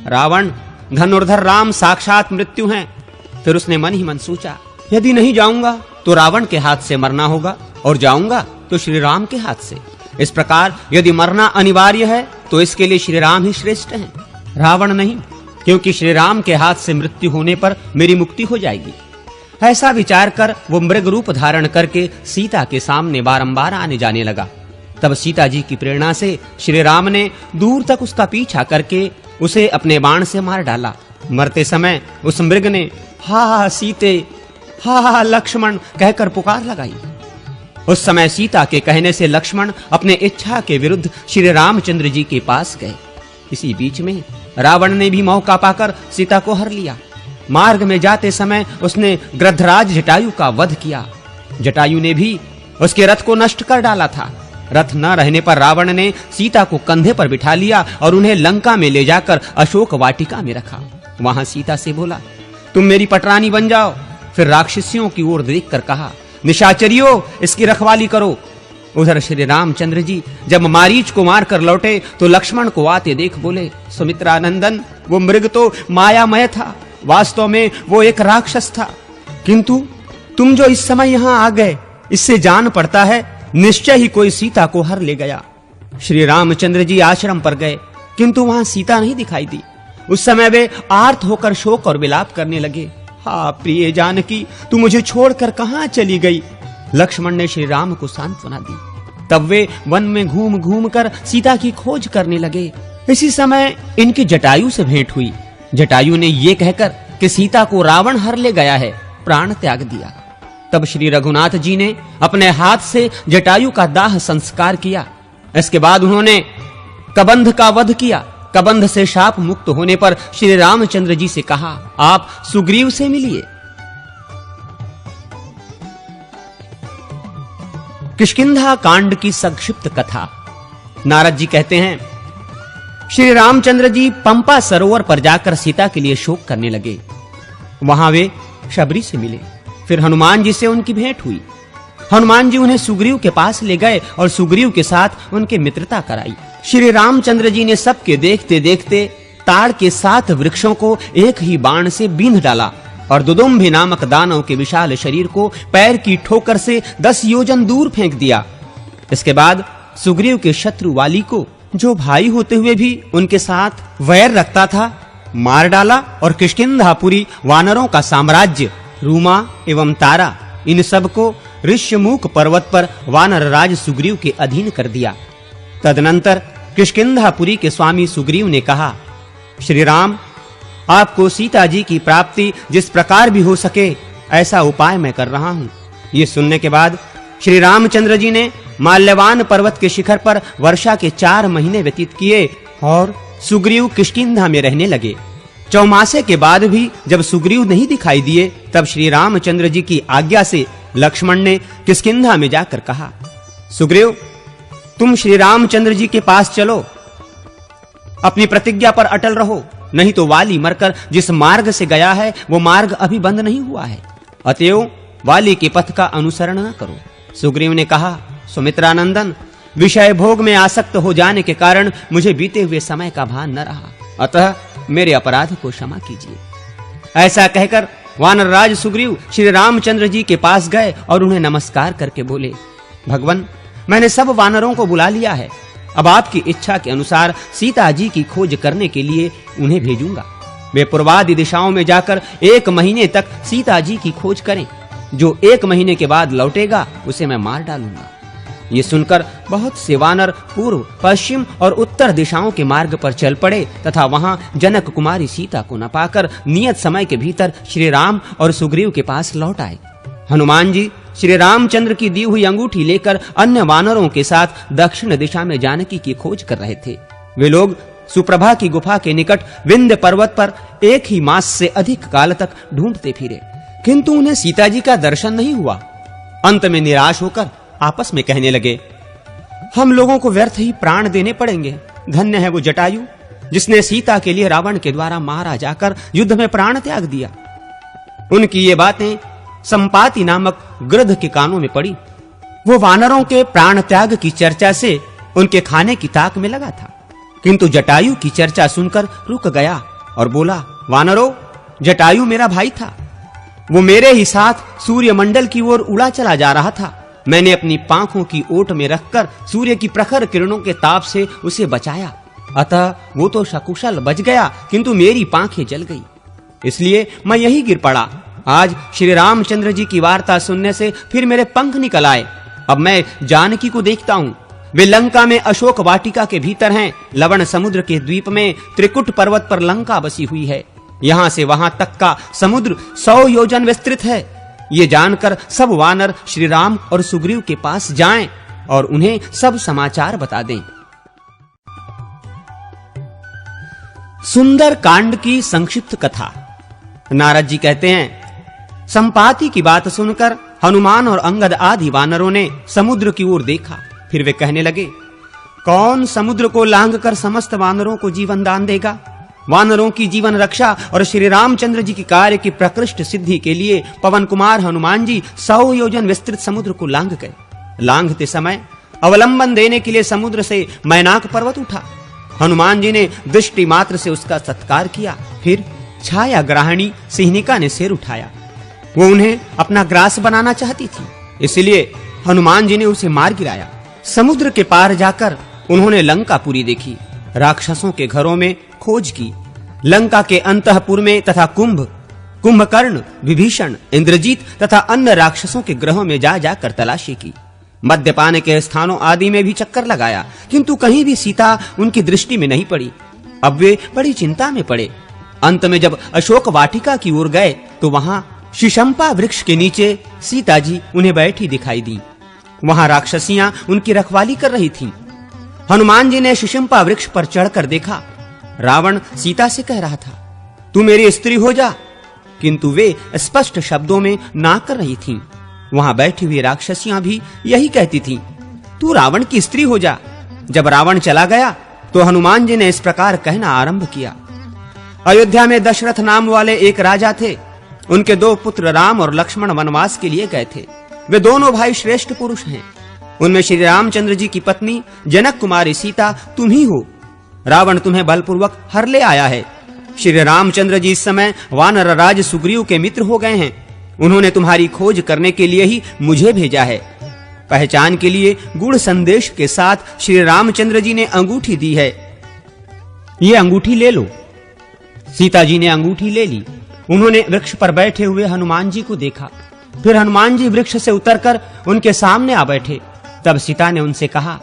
रावण, धनुर्धर राम साक्षात मृत्यु हैं। फिर उसने मन ही मन सोचा, यदि नहीं जाऊंगा तो रावण के हाथ से मरना होगा और जाऊंगा तो श्री राम के हाथ से। इस प्रकार यदि मरना अनिवार्य है तो इसके लिए श्री राम ही श्रेष्ठ हैं, रावण नहीं, क्योंकि श्री राम के हाथ से मृत्यु होने पर मेरी मुक्ति हो जाएगी। ऐसा विचार कर वो मृग रूप धारण करके सीता के सामने बारंबार आने जाने लगा। तब सीता जी की प्रेरणा से श्री राम ने दूर तक उसका पीछा करके उसे अपने बाण से मार डाला। मरते समय उस मृग ने हा सीते, हा लक्ष्मण कहकर पुकार लगाई। उस समय सीता के कहने से लक्ष्मण अपने इच्छा के विरुद्ध श्री रामचंद्र जी के पास गए। इसी बीच में रावण ने भी मौका पाकर सीता को हर लिया। मार्ग में जाते समय उसने गृध्रराज जटायु का वध किया। जटायु ने भी उसके रथ को नष्ट कर डाला था। रथ न रहने पर रावण ने सीता को कंधे पर बिठा लिया और उन्हें लंका में ले जाकर अशोक वाटिका में रखा। वहां सीता से बोला, तुम मेरी पटरानी बन जाओ। फिर राक्षसियों की ओर देखकर कहा, निशाचरियों, इसकी रखवाली करो। उधर श्री रामचंद्र जी जब मारीच को मारकर लौटे तो लक्ष्मण को आते देख बोले, सुमित्रानंदन, वो मृग तो मायामय था, वास्तव में वो एक राक्षस था। किंतु तुम जो इस समय यहां आ गए, इससे जान पड़ता है निश्चय ही कोई सीता को हर ले गया। श्री रामचंद्र जी आश्रम पर गए, किंतु वहां सीता नहीं दिखाई दी। उस समय वे आर्त होकर शोक और विलाप करने लगे। हा प्रिय जानकी, तू मुझे छोड़कर कहां चली गई? लक्ष्मण ने श्री राम को सांत्वना दी। तब वे वन में घूम घूम कर सीता की खोज करने लगे। इसी समय इनकी जटायु से भेंट हुई। जटायु ने ये कहकर कि सीता को रावण हर ले गया है, प्राण त्याग दिया। तब श्री रघुनाथ जी ने अपने हाथ से जटायु का दाह संस्कार किया। इसके बाद उन्होंने कबंध का वध किया। कबंध से शाप मुक्त होने पर श्री रामचंद्र जी से कहा, आप सुग्रीव से मिलिए। किष्किंधा कांड की संक्षिप्त कथा। नारद जी कहते हैं, श्री रामचंद्र जी पंपा सरोवर पर जाकर सीता के लिए शोक करने लगे। वहां वे शबरी से मिले। फिर हनुमान जी से उनकी भेंट हुई। हनुमान जी उन्हें सुग्रीव के पास ले गए और सुग्रीव के साथ उनके मित्रता कराई। श्री रामचंद्र जी ने सबके देखते देखते ताड़ के 7 वृक्षों को एक ही बाण से बींध डाला और दुदुम्भि नामक दानव के विशाल शरीर को पैर की ठोकर से 10 योजन दूर फेंक दिया। इसके बाद सुग्रीव के शत्रु वाली को, जो भाई होते हुए भी उनके साथ वैर रखता था, मार डाला और किष्किंधापुरी वानरों का साम्राज्य, रूमा एवं तारा, इन सब को ऋष्यमुख पर्वत पर वानर राज सुग्रीव के अधीन कर दिया। तदनंतर किष्किंधापुरी के स्वामी सुग्रीव ने कहा, श्री राम, आपको सीता जी की प्राप्ति जिस प्रकार भी हो सके ऐसा उपाय मैं कर रहा हूं। ये सुनने के बाद श्री रामचंद्र जी ने माल्यवान पर्वत के शिखर पर वर्षा के 4 महीने व्यतीत किए और सुग्रीव किष्किंधा में रहने लगे। चौमासे के बाद भी जब सुग्रीव नहीं दिखाई दिए, तब श्री रामचंद्र जी की आज्ञा से लक्ष्मण ने किष्किंधा में जाकर कहा, सुग्रीव, तुम श्री रामचंद्र जी के पास चलो, अपनी प्रतिज्ञा पर अटल रहो, नहीं तो वाली मरकर जिस मार्ग से गया है वो मार्ग अभी बंद नहीं हुआ है, अतएव वाली के पथ का अनुसरण न करो। सुग्रीव ने कहा, सुमित्रानंदन, विषय भोग में आसक्त हो जाने के कारण मुझे बीते हुए समय का भान न रहा, अतः मेरे अपराध को क्षमा कीजिए। ऐसा कहकर वानरराज सुग्रीव श्री रामचंद्र जी के पास गए और उन्हें नमस्कार करके बोले, भगवन, मैंने सब वानरों को बुला लिया है, अब आपकी इच्छा के अनुसार सीता जी की खोज करने के लिए उन्हें भेजूंगा। वे पूर्वादि दिशाओं में जाकर 1 महीने तक सीता जी की खोज करें। जो 1 महीने के बाद लौटेगा उसे मैं मार डालूंगा। ये सुनकर बहुत से वानर पूर्व, पश्चिम और उत्तर दिशाओं के मार्ग पर चल पड़े तथा वहां जनक कुमारी सीता को न पाकर नियत समय के भीतर श्री राम और सुग्रीव के पास लौट आए। हनुमान जी श्री रामचंद्र की दी हुई अंगूठी लेकर अन्य वानरों के साथ दक्षिण दिशा में जानकी की खोज कर रहे थे। वे लोग सुप्रभा की गुफा के निकट विंध्य पर्वत पर 1 ही मास से अधिक काल तक ढूंढते फिरे, किंतु उन्हें सीता जी का दर्शन नहीं हुआ। अंत में निराश होकर आपस में कहने लगे, हम लोगों को व्यर्थ ही प्राण देने पड़ेंगे। धन्य है वो जटायु जिसने सीता के लिए रावण के द्वारा मारा जाकर युद्ध में प्राण त्याग दिया। उनकी ये बातें संपाति नामक गृध के कानों में पड़ी। वो वानरों के प्राण त्याग की चर्चा से उनके खाने की ताक में लगा था, किंतु जटायु की चर्चा सुनकर रुक गया और बोला, वानरों, जटायु मेरा भाई था। वो मेरे ही साथ सूर्यमंडल की ओर उड़ा चला जा रहा था। मैंने अपनी पांखों की ओट में रखकर सूर्य की प्रखर किरणों के ताप से उसे बचाया, अतः वो तो सकुशल बच गया, किंतु मेरी पांखें जल गई, इसलिए मैं यहीं गिर पड़ा। आज श्री रामचंद्र जी की वार्ता सुनने से फिर मेरे पंख निकल आए। अब मैं जानकी को देखता हूँ। वे लंका में अशोक वाटिका के भीतर हैं। लवण समुद्र के द्वीप में त्रिकुट पर्वत पर लंका बसी हुई है। यहाँ से वहां तक का समुद्र 100 योजन विस्तृत है। ये जानकर सब वानर श्री राम और सुग्रीव के पास जाएं और उन्हें सब समाचार बता दें। सुंदर कांड की संक्षिप्त कथा। नारद जी कहते हैं, संपाति की बात सुनकर हनुमान और अंगद आदि वानरों ने समुद्र की ओर देखा। फिर वे कहने लगे, कौन समुद्र को लांघकर समस्त वानरों को जीवन दान देगा? वानरों की जीवन रक्षा और श्री रामचंद्र जी की कार्य की प्रकृष्ट सिद्धि के लिए पवन कुमार हनुमान जी 100 योजन विस्तृत समुद्र को लांघ गए। लांघते समय अवलंबन देने के लिए समुद्र से मैनाक पर्वत उठा। हनुमान जी ने दृष्टि मात्र से उसका सत्कार किया। फिर छाया ग्राहणी सिंहिका ने सिर उठाया। वो उन्हें अपना ग्रास बनाना चाहती थी, इसलिए हनुमान जी ने उसे मार गिराया। समुद्र के पार जाकर उन्होंने लंकापुरी देखी, राक्षसों के घरों में खोज की। लंका के अंतःपुर में तथा कुंभकर्ण, विभीषण, इंद्रजीत तथा अन्य राक्षसों के ग्रहों में जा जाकर तलाशी की। मद्यपान के स्थानों आदि में भी चक्कर लगाया, किंतु कहीं भी सीता उनकी दृष्टि में नहीं पड़ी। अब वे बड़ी चिंता में पड़े। अंत में जब अशोक वाटिका की ओर गए तो वहां शिशंपा वृक्ष के नीचे सीता जी उन्हें बैठी दिखाई दी। वहां राक्षसियां उनकी रखवाली कर रही थीं। हनुमान जी ने शिशंपा वृक्ष पर चढ़कर देखा। रावण सीता से कह रहा था, तू मेरी स्त्री हो जा, किंतु वे स्पष्ट शब्दों में ना कर रही थीं। वहां बैठी हुई राक्षसियां भी यही कहती थीं, तू रावण की स्त्री हो जा। जब रावण चला गया तो हनुमान जी ने इस प्रकार कहना आरंभ किया। अयोध्या में दशरथ नाम वाले एक राजा थे। उनके 2 पुत्र राम और लक्ष्मण वनवास के लिए गए थे। वे दोनों भाई श्रेष्ठ पुरुष हैं। उनमें श्री रामचंद्र जी की पत्नी जनक कुमारी सीता तुम ही हो। रावण तुम्हें बलपूर्वक हर ले आया है। श्री रामचंद्र जी इस समय वानर राज सुग्रीव के मित्र हो गए हैं। उन्होंने तुम्हारी खोज करने के लिए ही मुझे भेजा है। पहचान के लिए गुड़ संदेश के साथ श्री रामचंद्र जी ने अंगूठी दी है। ये अंगूठी ले लो। सीता जी ने अंगूठी ले ली। उन्होंने वृक्ष पर बैठे हुए हनुमान जी को देखा। फिर हनुमान जी वृक्ष से उतरकर उनके सामने आ बैठे। तब सीता ने उनसे कहा,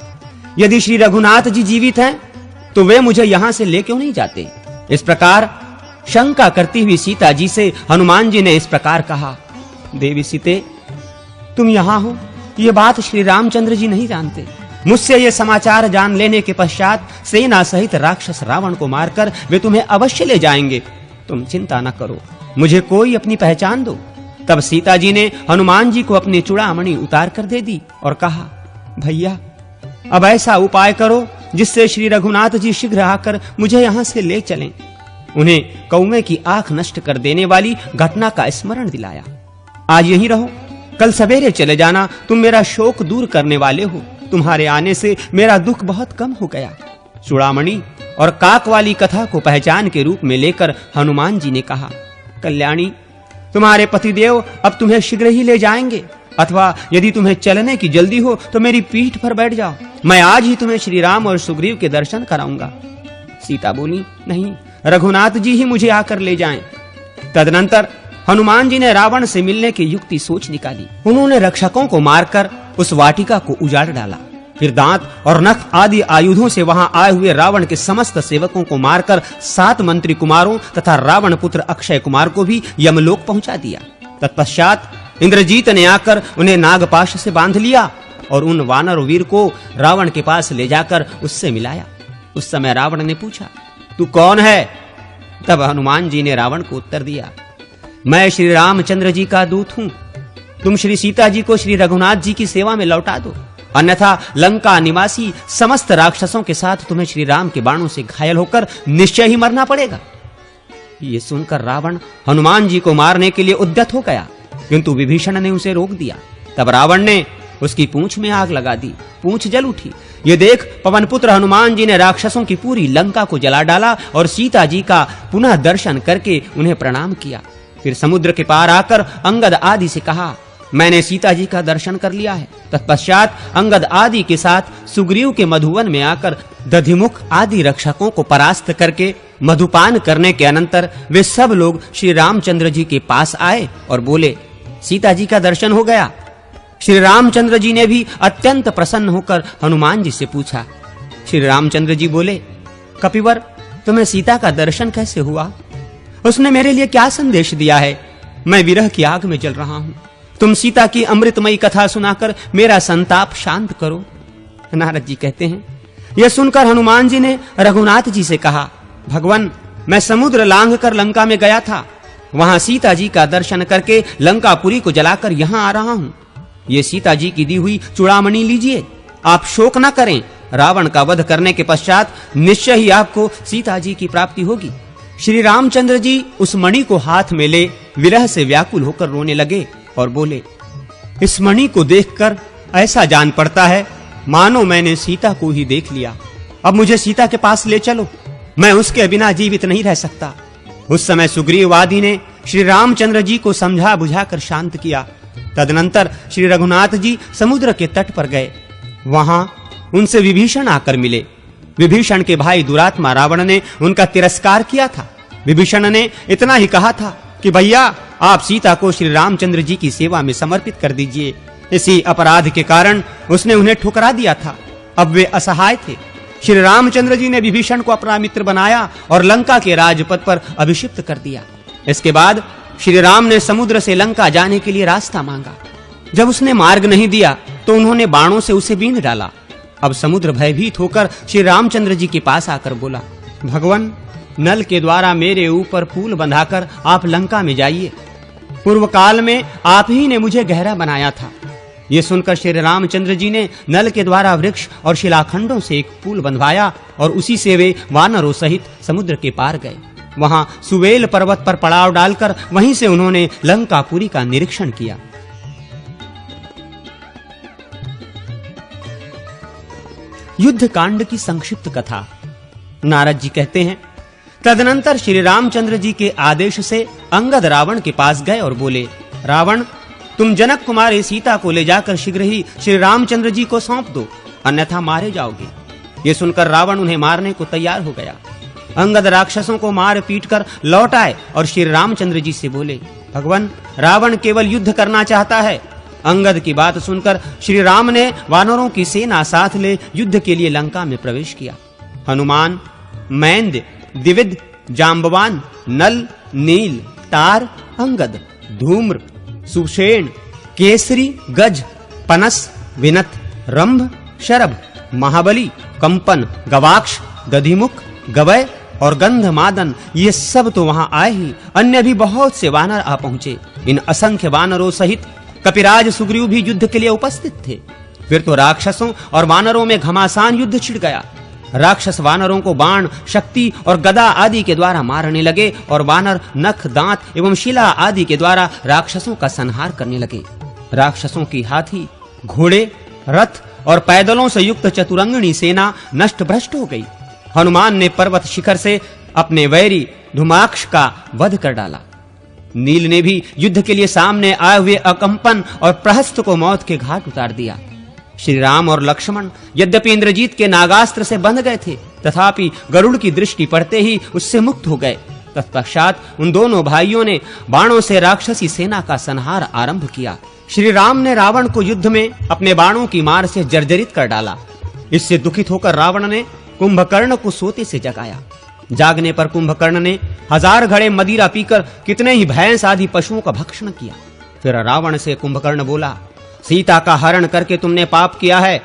यदि श्री रघुनाथ जी जीवित हैं तो वे मुझे यहां से ले क्यों नहीं जाते? इस प्रकार शंका करती हुई सीता जी से हनुमान जी ने इस प्रकार कहा, देवी सीते, तुम यहां हो यह बात श्री रामचंद्र जी नहीं जानते। मुझसे यह समाचार जान लेने के पश्चात सेना सहित राक्षस रावण को मारकर वे तुम्हें अवश्य ले जाएंगे। तुम चिंता न करो, मुझे कोई अपनी पहचान दो। तब सीता जी ने हनुमान जी को अपनी चूड़ामणि उतार कर दे दी और कहा, भैया अब ऐसा उपाय करो जिससे श्री रघुनाथ जी शीघ्र आकर मुझे यहां से ले चलें। उन्हें कौवे की आंख नष्ट कर देने वाली घटना का स्मरण दिलाया। आज यहीं रहो, कल सवेरे चले जाना। तुम मेरा शोक दूर करने वाले हो। तुम्हारे आने से मेरा दुख बहुत कम हो गया। चूड़ामणि और काक वाली कथा को पहचान के रूप में लेकर हनुमान जी ने कहा, कल्याणी, तुम्हारे पतिदेव अब तुम्हें शीघ्र ही ले जाएंगे, अथवा यदि तुम्हें चलने की जल्दी हो तो मेरी पीठ पर बैठ जाओ। मैं आज ही तुम्हें श्री राम और सुग्रीव के दर्शन कराऊंगा। सीता बोली, नहीं, रघुनाथ जी ही मुझे आकर ले जाएं। तदनंतर हनुमान जी ने रावण से मिलने की युक्ति सोच निकाली। उन्होंने रक्षकों को मारकर उस वाटिका को उजाड़ डाला। फिर दांत और नख आदि आयुधों से वहां आए हुए रावण के समस्त सेवकों को मारकर 7 मंत्री कुमारों तथा रावण पुत्र अक्षय कुमार को भी यमलोक पहुंचा दिया। तत्पश्चात इंद्रजीत ने आकर उन्हें नागपाश से बांध लिया और उन वानर वीर को रावण के पास ले जाकर उससे मिलाया। उस समय रावण ने पूछा, तू कौन है? तब हनुमान जी ने रावण को उत्तर दिया, मैं श्री रामचंद्र जी का दूत हूं। तुम श्री सीता जी को श्री रघुनाथ जी की सेवा में लौटा दो, अन्यथा लंका निवासी समस्त राक्षसों के साथ तुम्हें श्री राम के बाणों से घायल होकर निश्चय ही मरना पड़ेगा। ये सुनकर रावण हनुमान जी को मारने के लिए उद्यत हो गया, किंतु विभीषण ने उसे रोक दिया। तब रावण ने उसकी पूंछ में आग लगा दी, पूंछ जल उठी। ये देख पवनपुत्र हनुमान जी ने राक्षसों की पूरी लंका को जला डाला और सीता जी का पुनः दर्शन करके उन्हें प्रणाम किया। फिर समुद्र के पार आकर अंगद आदि से कहा, मैंने सीता जी का दर्शन कर लिया है। तत्पश्चात अंगद आदि के साथ सुग्रीव के मधुवन में आकर दधिमुख आदि रक्षकों को परास्त करके मधुपान करने के अनंतर वे सब लोग श्री रामचंद्र जी के पास आए और बोले, सीता जी का दर्शन हो गया। श्री रामचंद्र जी ने भी अत्यंत प्रसन्न होकर हनुमान जी से पूछा। श्री रामचंद्र जी बोले, कपिवर, तुम्हें सीता का दर्शन कैसे हुआ? उसने मेरे लिए क्या संदेश दिया है? मैं विरह की आग में जल रहा हूं। तुम सीता की अमृतमयी कथा सुनाकर मेरा संताप शांत करो। नारद जी कहते हैं, यह सुनकर हनुमान जी ने रघुनाथ जी से कहा, भगवान, मैं समुद्र लांघकर लंका में गया था। वहां सीता जी का दर्शन करके लंकापुरी को जलाकर यहां आ रहा हूं। ये सीता जी की दी हुई चूड़ामणि लीजिए, आप शोक न करें। रावण का वध करने के पश्चात निश्चय ही आपको सीता जी की प्राप्ति होगी। श्री रामचंद्र जी उस मणि को हाथ में ले विरह से व्याकुल होकर रोने लगे और बोले, इस मणि को देखकर ऐसा जान पड़ता है मानो मैंने सीता को ही देख लिया। अब मुझे सीता के पास ले चलो, मैं उसके बिना जीवित नहीं रह सकता। उस समय सुग्रीव आदि ने श्री रामचंद्र जी को समझा बुझाकर शांत किया। तदनंतर श्री रघुनाथ जी समुद्र के तट पर गए। वहां उनसे विभीषण आकर मिले। विभीषण के भाई दुरात्मा रावण ने उनका तिरस्कार किया था। विभीषण ने इतना ही कहा था कि भैया, आप सीता को श्री रामचंद्र जी की सेवा में समर्पित कर दीजिए। इसी अपराध के कारण उसने उन्हें ठुकरा दिया था। अब वे असहाय थे। श्री रामचंद्र जी ने विभीषण को अपना मित्र बनाया और लंका के राजपथ पर अभिषिक्त कर दिया। इसके बाद श्री राम ने समुद्र से लंका जाने के लिए रास्ता मांगा। जब उसने मार्ग नहीं दिया तो उन्होंने बाणों से उसे बींध डाला। अब समुद्र भयभीत होकर श्री रामचंद्र जी के पास आकर बोला, भगवान, नल के द्वारा मेरे ऊपर पुल बंधाकर आप लंका में जाइए। पूर्व काल में आप ही ने मुझे गहरा बनाया था। ये सुनकर श्री रामचंद्र जी ने नल के द्वारा वृक्ष और शिलाखंडों से एक पुल बंधवाया और उसी से वे वानरों सहित समुद्र के पार गए। वहां सुवेल पर्वत पर पड़ाव डालकर वहीं से उन्होंने लंकापुरी का निरीक्षण किया। युद्ध कांड की संक्षिप्त कथा। नारद जी कहते हैं, तदनंतर श्री रामचंद्र जी के आदेश से अंगद रावण के पास गए और बोले, रावण, तुम जनक कुमारी सीता को ले जाकर शीघ्र ही श्री रामचंद्र जी को सौंप दो, अन्यथा मारे जाओगे। ये सुनकर रावण उन्हें मारने को तैयार हो गया। अंगद राक्षसों को मार पीट कर लौट आए और श्री रामचंद्र जी से बोले, भगवान, रावण केवल युद्ध करना चाहता है। अंगद की बात सुनकर श्री राम ने वानरों की सेना साथ ले युद्ध के लिए लंका में प्रवेश किया। हनुमान, मैंद, द्विविद, जाम्बवान, नल, नील, तार, अंगद, धूम्र, सुषेण, केसरी, गज, पनस, विनत, रंभ, शरभ, महाबली, कंपन, गवाक्ष, दधिमुख, गवय और गंधमादन, ये सब तो वहां आए ही, अन्य भी बहुत से वानर आ पहुंचे। इन असंख्य वानरों सहित कपिराज सुग्रीव भी युद्ध के लिए उपस्थित थे। फिर तो राक्षसों और वानरों में घमासान युद्ध छिड़ गया। राक्षस वानरों को बाण, शक्ति और गदा आदि के द्वारा मारने लगे और वानर नख, दांत एवं शिला आदि के द्वारा राक्षसों का संहार करने लगे। राक्षसों की हाथी, घोड़े, रथ और पैदलों से युक्त चतुरंगिणी सेना नष्ट भ्रष्ट हो गई। हनुमान ने पर्वत शिखर से अपने वैरी धुमाक्ष का वध कर डाला। नील ने भी युद्ध के लिए सामने आए हुए अकंपन और प्रहस्त को मौत के घाट उतार दिया। श्री राम और लक्ष्मण यद्यपि इंद्रजीत के नागास्त्र से बंध गए थे, तथापि गरुड़ की दृष्टि पड़ते ही उससे मुक्त हो गए। तत्पश्चात उन दोनों भाइयों ने बाणों से राक्षसी सेना का संहार आरंभ किया। श्री राम ने रावण को युद्ध में अपने बाणों की मार से जर्जरित कर डाला। इससे दुखित होकर रावण ने कुंभकर्ण को सोते से जगाया। जागने पर कुंभकर्ण ने 1000 घड़े मदिरा पीकर कितने ही भैंस आदि पशुओं का भक्षण किया। फिर रावण से कुंभकर्ण बोला, सीता का हरण करके तुमने पाप किया है।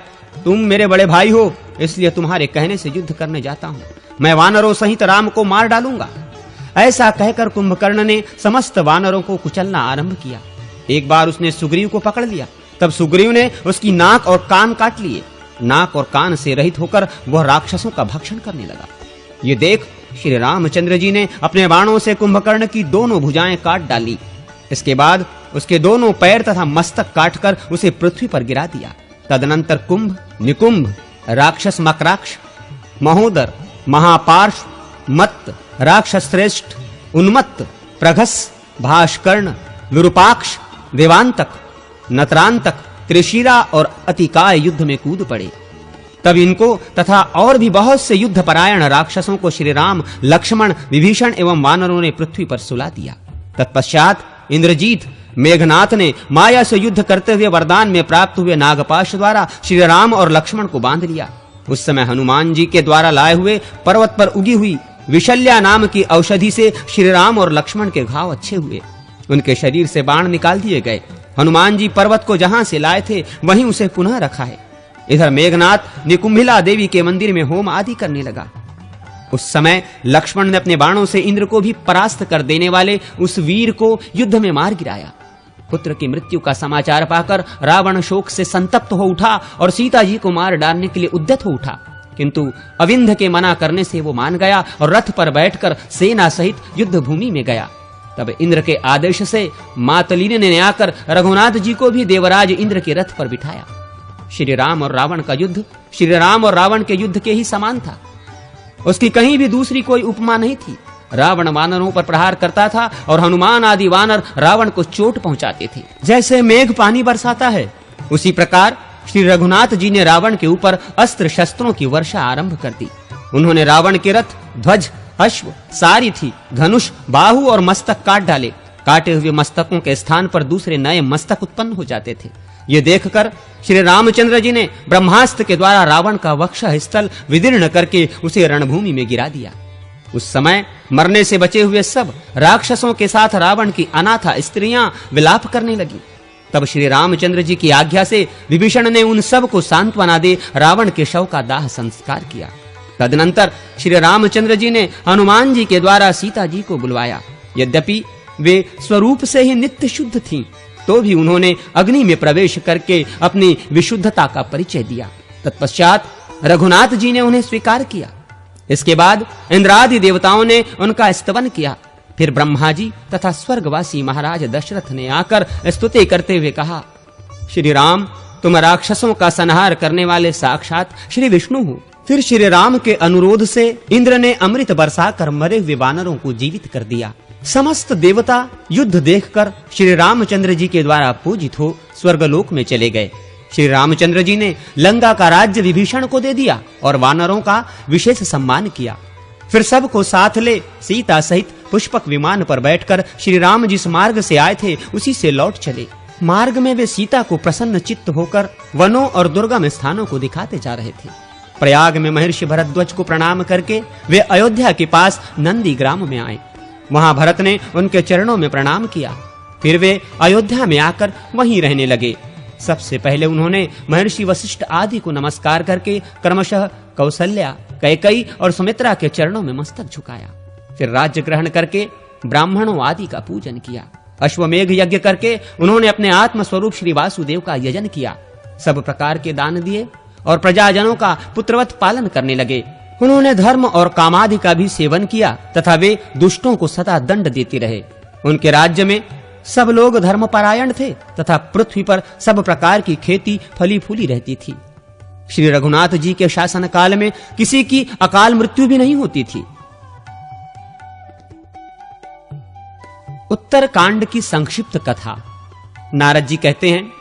तुम मेरे बड़े भाई हो, इसलिए तुम्हारे कहने से युद्ध करने जाता हूं। मैं वानरों सहित राम को मार डालूंगा। ऐसा कहकर कुंभकर्ण ने समस्त वानरों को कुचलना आरंभ किया। एक बार उसने सुग्रीव को पकड़ लिया। तब सुग्रीव ने उसकी नाक और कान काट लिए। नाक और कान से रहित होकर वह राक्षसों का भक्षण करने लगा। ये देख श्री रामचंद्र जी ने अपने बाणों से कुंभकर्ण की दोनों भुजाएं काट डाली। इसके बाद उसके दोनों पैर तथा मस्तक काटकर उसे पृथ्वी पर गिरा दिया। तदनंतर कुंभ, निकुंभ, राक्षस मकराक्ष, महोदर, महापार्श, मत्त, राक्षस श्रेष्ठ, उन्मत्त, प्रघस, भास्कर्ण, विरूपाक्ष, देवांतक, नतरांतक, त्रिशिरा और अतिकाय युद्ध में कूद पड़े। तब इनको तथा और भी बहुत से युद्ध परायण राक्षसों को श्री राम, लक्ष्मण, विभीषण एवं वानरों ने पृथ्वी पर सुला दिया। तत्पश्चात इंद्रजीत, मेघनाथ ने माया से युद्ध करते हुए वरदान में प्राप्त हुए नागपाश द्वारा श्री राम और लक्ष्मण को बांध लिया। उस समय हनुमान जी के द्वारा लाए हुए पर्वत पर उगी हुई विशल्या नाम की औषधि से श्री राम और लक्ष्मण के घाव अच्छे हुए। उनके शरीर से बाण निकाल दिए गए। हनुमान जी पर्वत को जहां से लाए थे वहीं उसे पुनः रखा है। इधर मेघनाथ निकुंभिला देवी के मंदिर में होम आदि करने लगा। उस समय लक्ष्मण ने अपने बाणों से इंद्र को भी परास्त कर देने वाले उस वीर को युद्ध में मार गिराया। पुत्र की मृत्यु का समाचार पाकर रावण शोक से संतप्त हो उठा और सीता जी को मार डालने के लिए उद्यत हो उठा, किंतु अविंध के मना करने से वो मान गया और रथ पर बैठकर सेना सहित युद्ध भूमि में गया। तब इंद्र के आदेश से मातलिनी ने आकर रघुनाथ जी को भी देवराज इंद्र के रथ पर बिठाया। श्री राम और रावण का युद्ध श्री राम और रावण के युद्ध के ही समान था। उसकी कहीं भी दूसरी कोई उपमा नहीं थी। रावण वानरों पर प्रहार करता था और हनुमान आदि वानर रावण को चोट पहुंचाते थे। जैसे मेघ पानी बरसाता है, उसी प्रकार श्री रघुनाथ जी ने रावण के ऊपर अस्त्र शस्त्रों की वर्षा आरंभ कर दी। उन्होंने रावण के रथ, ध्वज, अश्व, सारथी, धनुष, बाहु और मस्तक काट डाले। काटे हुए मस्तकों के स्थान पर दूसरे नए मस्तक उत्पन्न हो जाते थे। ये देखकर श्री रामचंद्र जी ने ब्रह्मास्त्र के द्वारा रावण का वक्षः स्थल विदीर्ण करके उसे रणभूमि में गिरा दिया। उस समय मरने से बचे हुए सब राक्षसों के साथ रावण की अनाथा स्त्रियां विलाप करने लगी। तब श्री रामचंद्र जी की आज्ञा से विभीषण ने उन सब को सांत्वना दे रावण के शव का दाह संस्कार किया। तदनंतर श्री रामचंद्र जी ने हनुमान जी के द्वारा सीता जी को बुलवाया। यद्यपि वे स्वरूप से ही नित्य शुद्ध थीं, तो भी उन्होंने अग्नि में प्रवेश करके अपनी विशुद्धता का परिचय दिया। तत्पश्चात रघुनाथ जी ने उन्हें स्वीकार किया। इसके बाद इंद्रादि देवताओं ने उनका स्तवन किया। फिर ब्रह्मा जी तथा स्वर्गवासी महाराज दशरथ ने आकर स्तुति करते हुए कहा, श्री राम, तुम राक्षसों का संहार करने वाले साक्षात श्री विष्णु हो। फिर श्री राम के अनुरोध से इंद्र ने अमृत बरसाकर मरे हुए वानरों को जीवित कर दिया। समस्त देवता युद्ध देखकर श्री रामचंद्र जी के द्वारा पूजित हो स्वर्गलोक में चले गए। श्री रामचंद्र जी ने लंका का राज्य विभीषण को दे दिया और वानरों का विशेष सम्मान किया। फिर सबको साथ ले सीता सहित पुष्पक विमान पर बैठकर श्री राम जिस मार्ग से आए थे उसी से लौट चले। मार्ग में वे सीता को प्रसन्न चित्त होकर वनों और दुर्गम स्थानों को दिखाते जा रहे थे। प्रयाग में महर्षि भरद्वाज को प्रणाम करके वे अयोध्या के पास नंदी ग्राम में आए। वहां भरत ने उनके चरणों में प्रणाम किया। फिर वे अयोध्या में आकर वहीं रहने लगे। सबसे पहले उन्होंने महर्षि वशिष्ठ आदि को नमस्कार करके क्रमशः कौसल्या, कैकेयी और सुमित्रा के चरणों में मस्तक झुकाया। फिर राज्य ग्रहण करके ब्राह्मणों आदि का पूजन किया। अश्वमेघ यज्ञ करके उन्होंने अपने आत्म स्वरूप श्री वासुदेव का यजन किया। सब प्रकार के दान दिए और प्रजाजनों का पुत्रवत पालन करने लगे। उन्होंने धर्म और कामादि का भी सेवन किया तथा वे दुष्टों को सदा दंड देते रहे। उनके राज्य में सब लोग धर्मपरायण थे तथा पृथ्वी पर सब प्रकार की खेती फली फूली रहती थी। श्री रघुनाथ जी के शासन काल में किसी की अकाल मृत्यु भी नहीं होती थी। उत्तर कांड की संक्षिप्त कथा। नारद जी कहते हैं,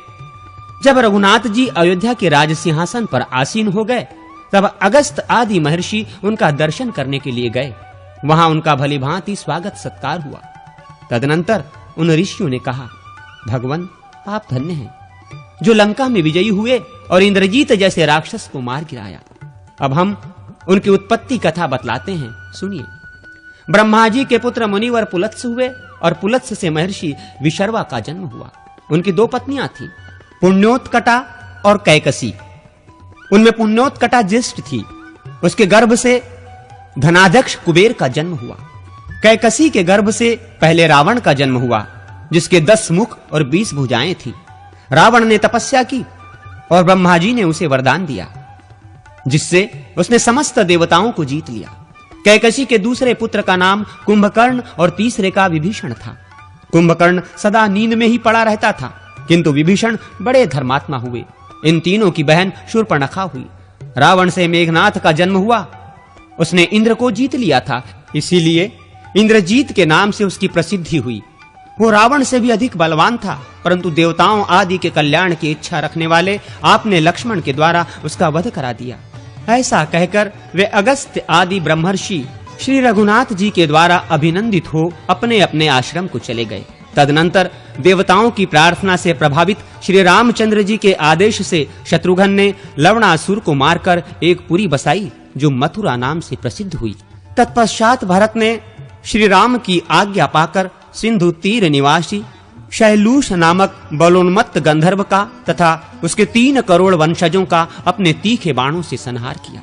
जब रघुनाथ जी अयोध्या के राज सिंहासन पर आसीन हो गए तब अगस्त आदि महर्षि उनका दर्शन करने के लिए गए। वहां उनका भली भांति स्वागत सत्कार हुआ। तदनंतर उन ऋषियों ने कहा, भगवान आप धन्य हैं जो लंका में विजयी हुए और इंद्रजीत जैसे राक्षस को मार गिराया। अब हम उनकी उत्पत्ति कथा बतलाते हैं, सुनिए। ब्रह्मा जी के पुत्र मुनिवर पुलत्स हुए और पुलत्स से महर्षि विशर्वा का जन्म हुआ। उनकी दो पत्नियां थीं, पुण्योत्कटा और कैकसी। उनमें पुण्योत्कटा ज्येष्ठ थी। उसके गर्भ से धनाध्यक्ष कुबेर का जन्म हुआ। कैकसी के गर्भ से पहले रावण का जन्म हुआ, जिसके 10 मुख और 20 भुजाएं थी। रावण ने तपस्या की और ब्रह्मा जी ने उसे वरदान दिया, जिससे उसने समस्त देवताओं को जीत लिया। कैकसी के दूसरे पुत्र का नाम कुंभकर्ण और तीसरे का विभीषण था। कुंभकर्ण सदा नींद में ही पड़ा रहता था, किंतु विभीषण बड़े धर्मात्मा हुए। इन तीनों की बहन शूर्पणखा हुई। रावण से मेघनाथ का जन्म हुआ। उसने इंद्र को जीत लिया था, इसीलिए इंद्रजीत के नाम से उसकी प्रसिद्धि हुई। वो रावण से भी अधिक बलवान था, परंतु देवताओं आदि के कल्याण की इच्छा रखने वाले आपने लक्ष्मण के द्वारा उसका वध करा दिया। ऐसा कहकर वे अगस्त्य आदि ब्रह्मर्षि श्री रघुनाथ जी के द्वारा अभिनंदित हो अपने अपने आश्रम को चले गए। तदनंतर देवताओं की प्रार्थना से प्रभावित श्री रामचंद्र जी के आदेश से शत्रुघ्न ने लवणासुर को मारकर एक पुरी बसाई, जो मथुरा नाम से प्रसिद्ध हुई। तत्पश्चात भरत ने श्री राम की आज्ञा पाकर सिंधु तीर निवासी शैलूष नामक बलोन्मत्त गंधर्व का तथा उसके 3 करोड़ वंशजों का अपने तीखे बाणों से संहार किया।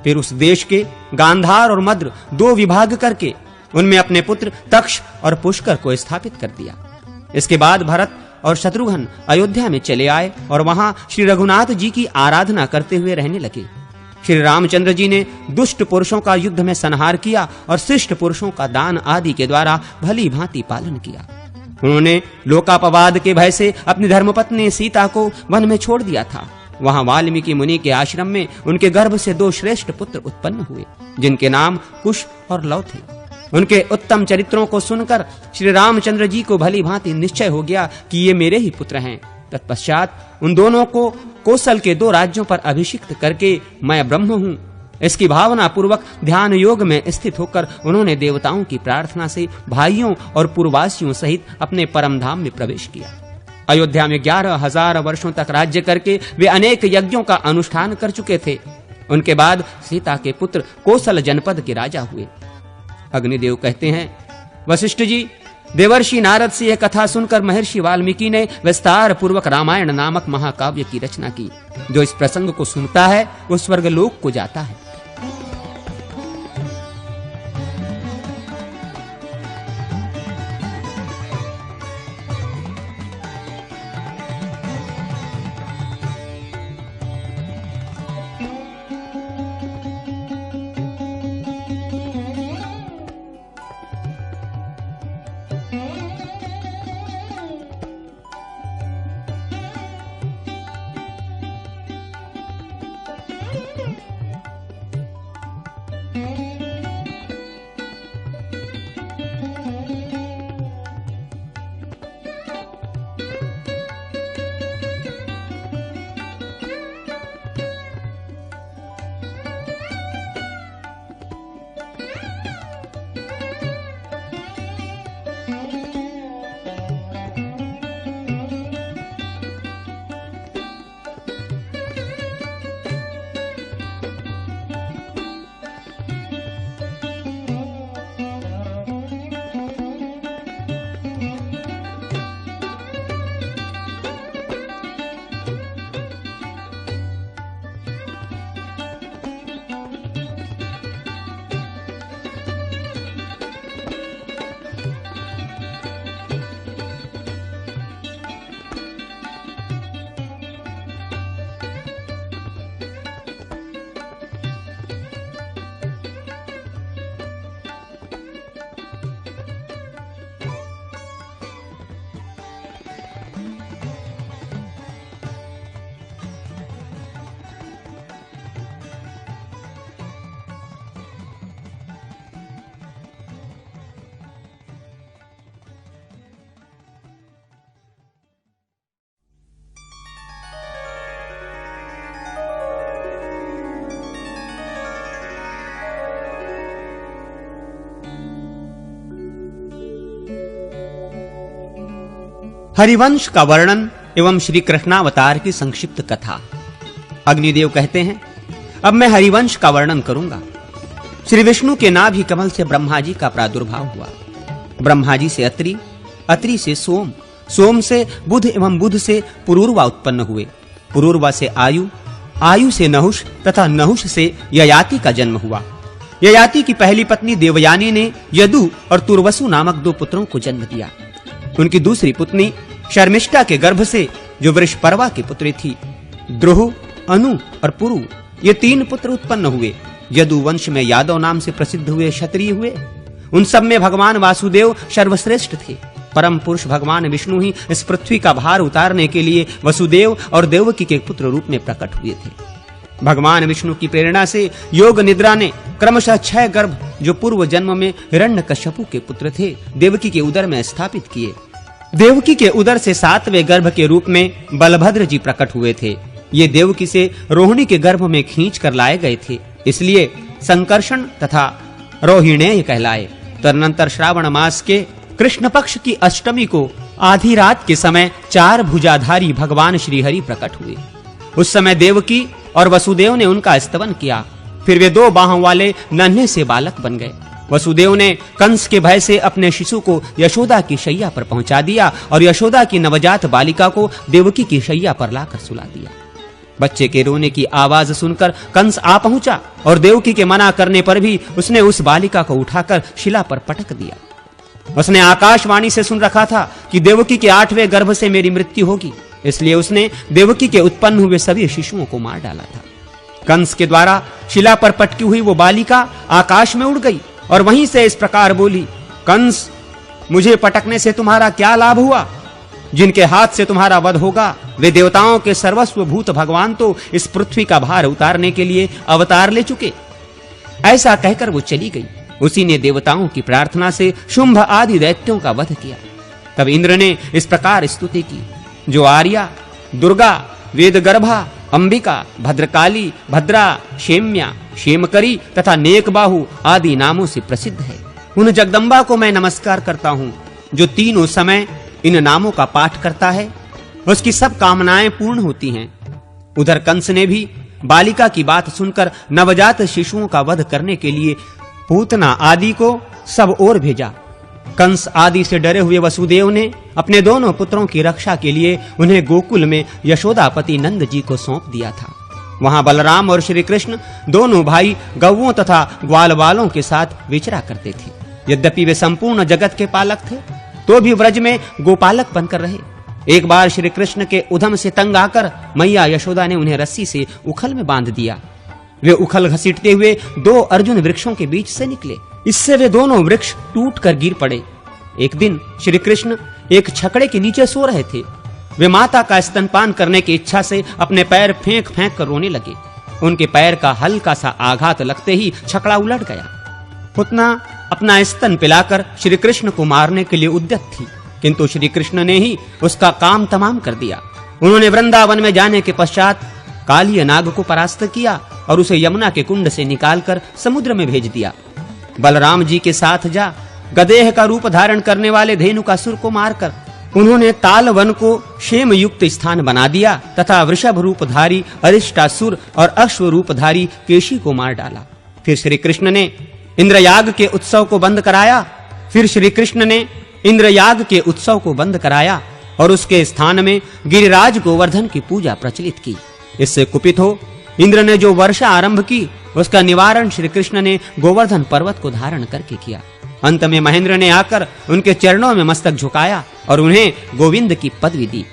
फिर उस देश के गांधार और मद्र 2 विभाग करके उनमें अपने पुत्र तक्ष और पुष्कर को स्थापित कर दिया। इसके बाद भरत और शत्रुघ्न अयोध्या में चले आए और वहां श्री रघुनाथ जी की आराधना करते हुए रहने लगे। श्री रामचंद्र जी ने दुष्ट पुरुषों का युद्ध में संहार किया और शिष्ट पुरुषों का दान आदि के द्वारा भली भांति पालन किया। उन्होंने लोकापवाद के भय से अपनी धर्मपत्नी सीता को वन में छोड़ दिया था। वहां वाल्मीकि मुनि के आश्रम में उनके गर्भ से 2 श्रेष्ठ पुत्र उत्पन्न हुए, जिनके नाम कुश और लव थे। उनके उत्तम चरित्रों को सुनकर श्री रामचंद्र जी को भली भांति निश्चय हो गया कि ये मेरे ही पुत्र हैं। तत्पश्चात उन दोनों को कौशल के 2 राज्यों पर अभिषिक्त करके मैं ब्रह्म हूँ, इसकी भावना पूर्वक ध्यान योग में स्थित होकर उन्होंने देवताओं की प्रार्थना से भाइयों और पूर्ववासियों सहित अपने परम धाम में प्रवेश किया। अयोध्या में 11,000 वर्षों तक राज्य करके वे अनेक यज्ञों का अनुष्ठान कर चुके थे। उनके बाद सीता के पुत्र कौशल जनपद के राजा हुए। अग्निदेव कहते हैं, वशिष्ठ जी, देवर्षि नारद से यह कथा सुनकर महर्षि वाल्मीकि ने विस्तार पूर्वक रामायण नामक महाकाव्य की रचना की। जो इस प्रसंग को सुनता है वो स्वर्गलोक को जाता है। हरिवंश का वर्णन एवं श्री कृष्णावतार की संक्षिप्त कथा। अग्निदेव कहते हैं, अब मैं हरिवंश का वर्णन करूंगा। श्री विष्णु के नाभि कमल से ब्रह्मा जी का प्रादुर्भाव हुआ। ब्रह्मा जी से अत्रि, अत्रि से सोम, सोम से बुध एवं बुध से पुरूरवा उत्पन्न हुए। पुरूरवा से आयु, आयु से नहुष तथा नहुष से ययाति का जन्म हुआ। ययाति की पहली पत्नी देवयानी ने यदु और तुर्वसु नामक 2 पुत्रों को जन्म दिया। उनकी दूसरी पुत्री शर्मिष्ठा के गर्भ से, जो वृषपर्वा की पुत्री थी, द्रुह, अनु और पुरु, ये 3 पुत्र उत्पन्न हुए। यदु वंश में यादव नाम से प्रसिद्ध हुए क्षत्रिय हुए। उन सब में भगवान वासुदेव सर्वश्रेष्ठ थे। परम पुरुष भगवान विष्णु ही इस पृथ्वी का भार उतारने के लिए वसुदेव और देवकी के पुत्र रूप में प्रकट हुए थे। भगवान विष्णु की प्रेरणा से योग निद्रा ने क्रमशः 6 गर्भ, जो पूर्व जन्म में हिरण्यकश्यपु के पुत्र थे, देवकी के उदर में स्थापित किए। देवकी के उदर से 7वें गर्भ के रूप में बलभद्र जी प्रकट हुए थे। ये देवकी से रोहिणी के गर्भ में खींच कर लाए गए थे, इसलिए संकर्षण तथा रोहिणेय कहलाए। तदनंतर श्रावण मास के कृष्ण पक्ष की अष्टमी को आधी रात के समय 4 भुजाधारी भगवान श्री हरि प्रकट हुए। उस समय देवकी और वसुदेव ने उनका स्तवन किया। फिर वे 2 बाहों वाले नन्हे से बालक बन गए। वसुदेव ने कंस के भय से अपने शिशु को यशोदा की शैया पर पहुंचा दिया और यशोदा की नवजात बालिका को देवकी की शैया पर लाकर सुला दिया। बच्चे के रोने की आवाज सुनकर कंस आ पहुंचा और देवकी के मना करने पर भी उसने उस बालिका को उठाकर शिला पर पटक दिया। उसने आकाशवाणी से सुन रखा था कि देवकी के 8वें गर्भ से मेरी मृत्यु होगी, इसलिए उसने देवकी के उत्पन्न हुए सभी शिशुओं को मार डाला था। कंस के द्वारा शिला पर पटकी हुई वो बालिका आकाश में उड़ गई और वहीं से इस प्रकार बोली, कंस, मुझे पटकने से तुम्हारा क्या लाभ हुआ? जिनके हाथ से तुम्हारा वध होगा, वे देवताओं के सर्वस्व भूत भगवान तो इस पृथ्वी का भार उतारने के लिए अवतार ले चुके। ऐसा कहकर वो चली गई। उसी ने देवताओं की प्रार्थना से शुंभ आदि दैत्यों का वध किया। तब इंद्र ने इस प्रकार स्तुति की, जो आर्या, दुर्गा, वेदगर्भा, अंबिका, भद्रकाली, भद्रा, क्षेम्या, क्षेमकरी तथा नेकबाहु आदि नामों से प्रसिद्ध है। उन जगदम्बा को मैं नमस्कार करता हूँ, जो तीनों समय इन नामों का पाठ करता है, उसकी सब कामनाएं पूर्ण होती हैं। उधर कंस ने भी बालिका की बात सुनकर नवजात शिशुओं का वध करने के लिए पूतना आदि को सब ओर भेजा। कंस आदि से डरे हुए वसुदेव ने अपने दोनों पुत्रों की रक्षा के लिए उन्हें गोकुल में यशोदापति नंद जी को सौंप दिया था। वहां बलराम और श्री कृष्ण दोनों भाई गौओं तथा ग्वाल वालों के साथ विचरा करते थे। यद्यपि वे संपूर्ण जगत के पालक थे, तो भी व्रज में गोपालक बनकर रहे। एक बार श्री कृष्ण के उधम से तंग आकर मैया यशोदा ने उन्हें रस्सी से उखल में बांध दिया। वे उखल घसीटते हुए 2 अर्जुन वृक्षों के बीच से निकले। इससे वे दोनों वृक्ष टूट कर गिर पड़े। एक दिन श्री कृष्ण एक छकड़े के नीचे सो रहे थे। वे माता का स्तनपान करने की इच्छा से अपने पैर फेंक फेंक कर रोने लगे। उनके पैर का हल्का सा आघात लगते ही छकड़ा उलट गया। पुतना अपना स्तन पिलाकर श्री कृष्ण को मारने के लिए उद्यत थी, किंतु श्री कृष्ण ने ही उसका काम तमाम कर दिया। उन्होंने वृंदावन में जाने के पश्चात कालिय नाग को परास्त किया और उसे यमुना के कुंड से निकालकर समुद्र में भेज दिया। बलराम जी के साथ जा गदेह का रूप धारण करने वाले धेनुकासुर को मारकर उन्होंने तालवन को क्षेम युक्त स्थान बना दिया तथा वृषभ रूपधारी अरिष्टासुर और अश्व रूपधारी केशी को मार डाला। फिर श्री कृष्ण ने इंद्रयाग के उत्सव को बंद कराया और उसके स्थान में गिरिराज गोवर्धन की पूजा प्रचलित की। इससे कुपित हो इंद्र ने जो वर्षा आरंभ की उसका निवारण श्री कृष्ण ने गोवर्धन पर्वत को धारण करके किया। अंत में महेंद्र ने आकर उनके चरणों में मस्तक झुकाया और उन्हें गोविंद की पदवी दी।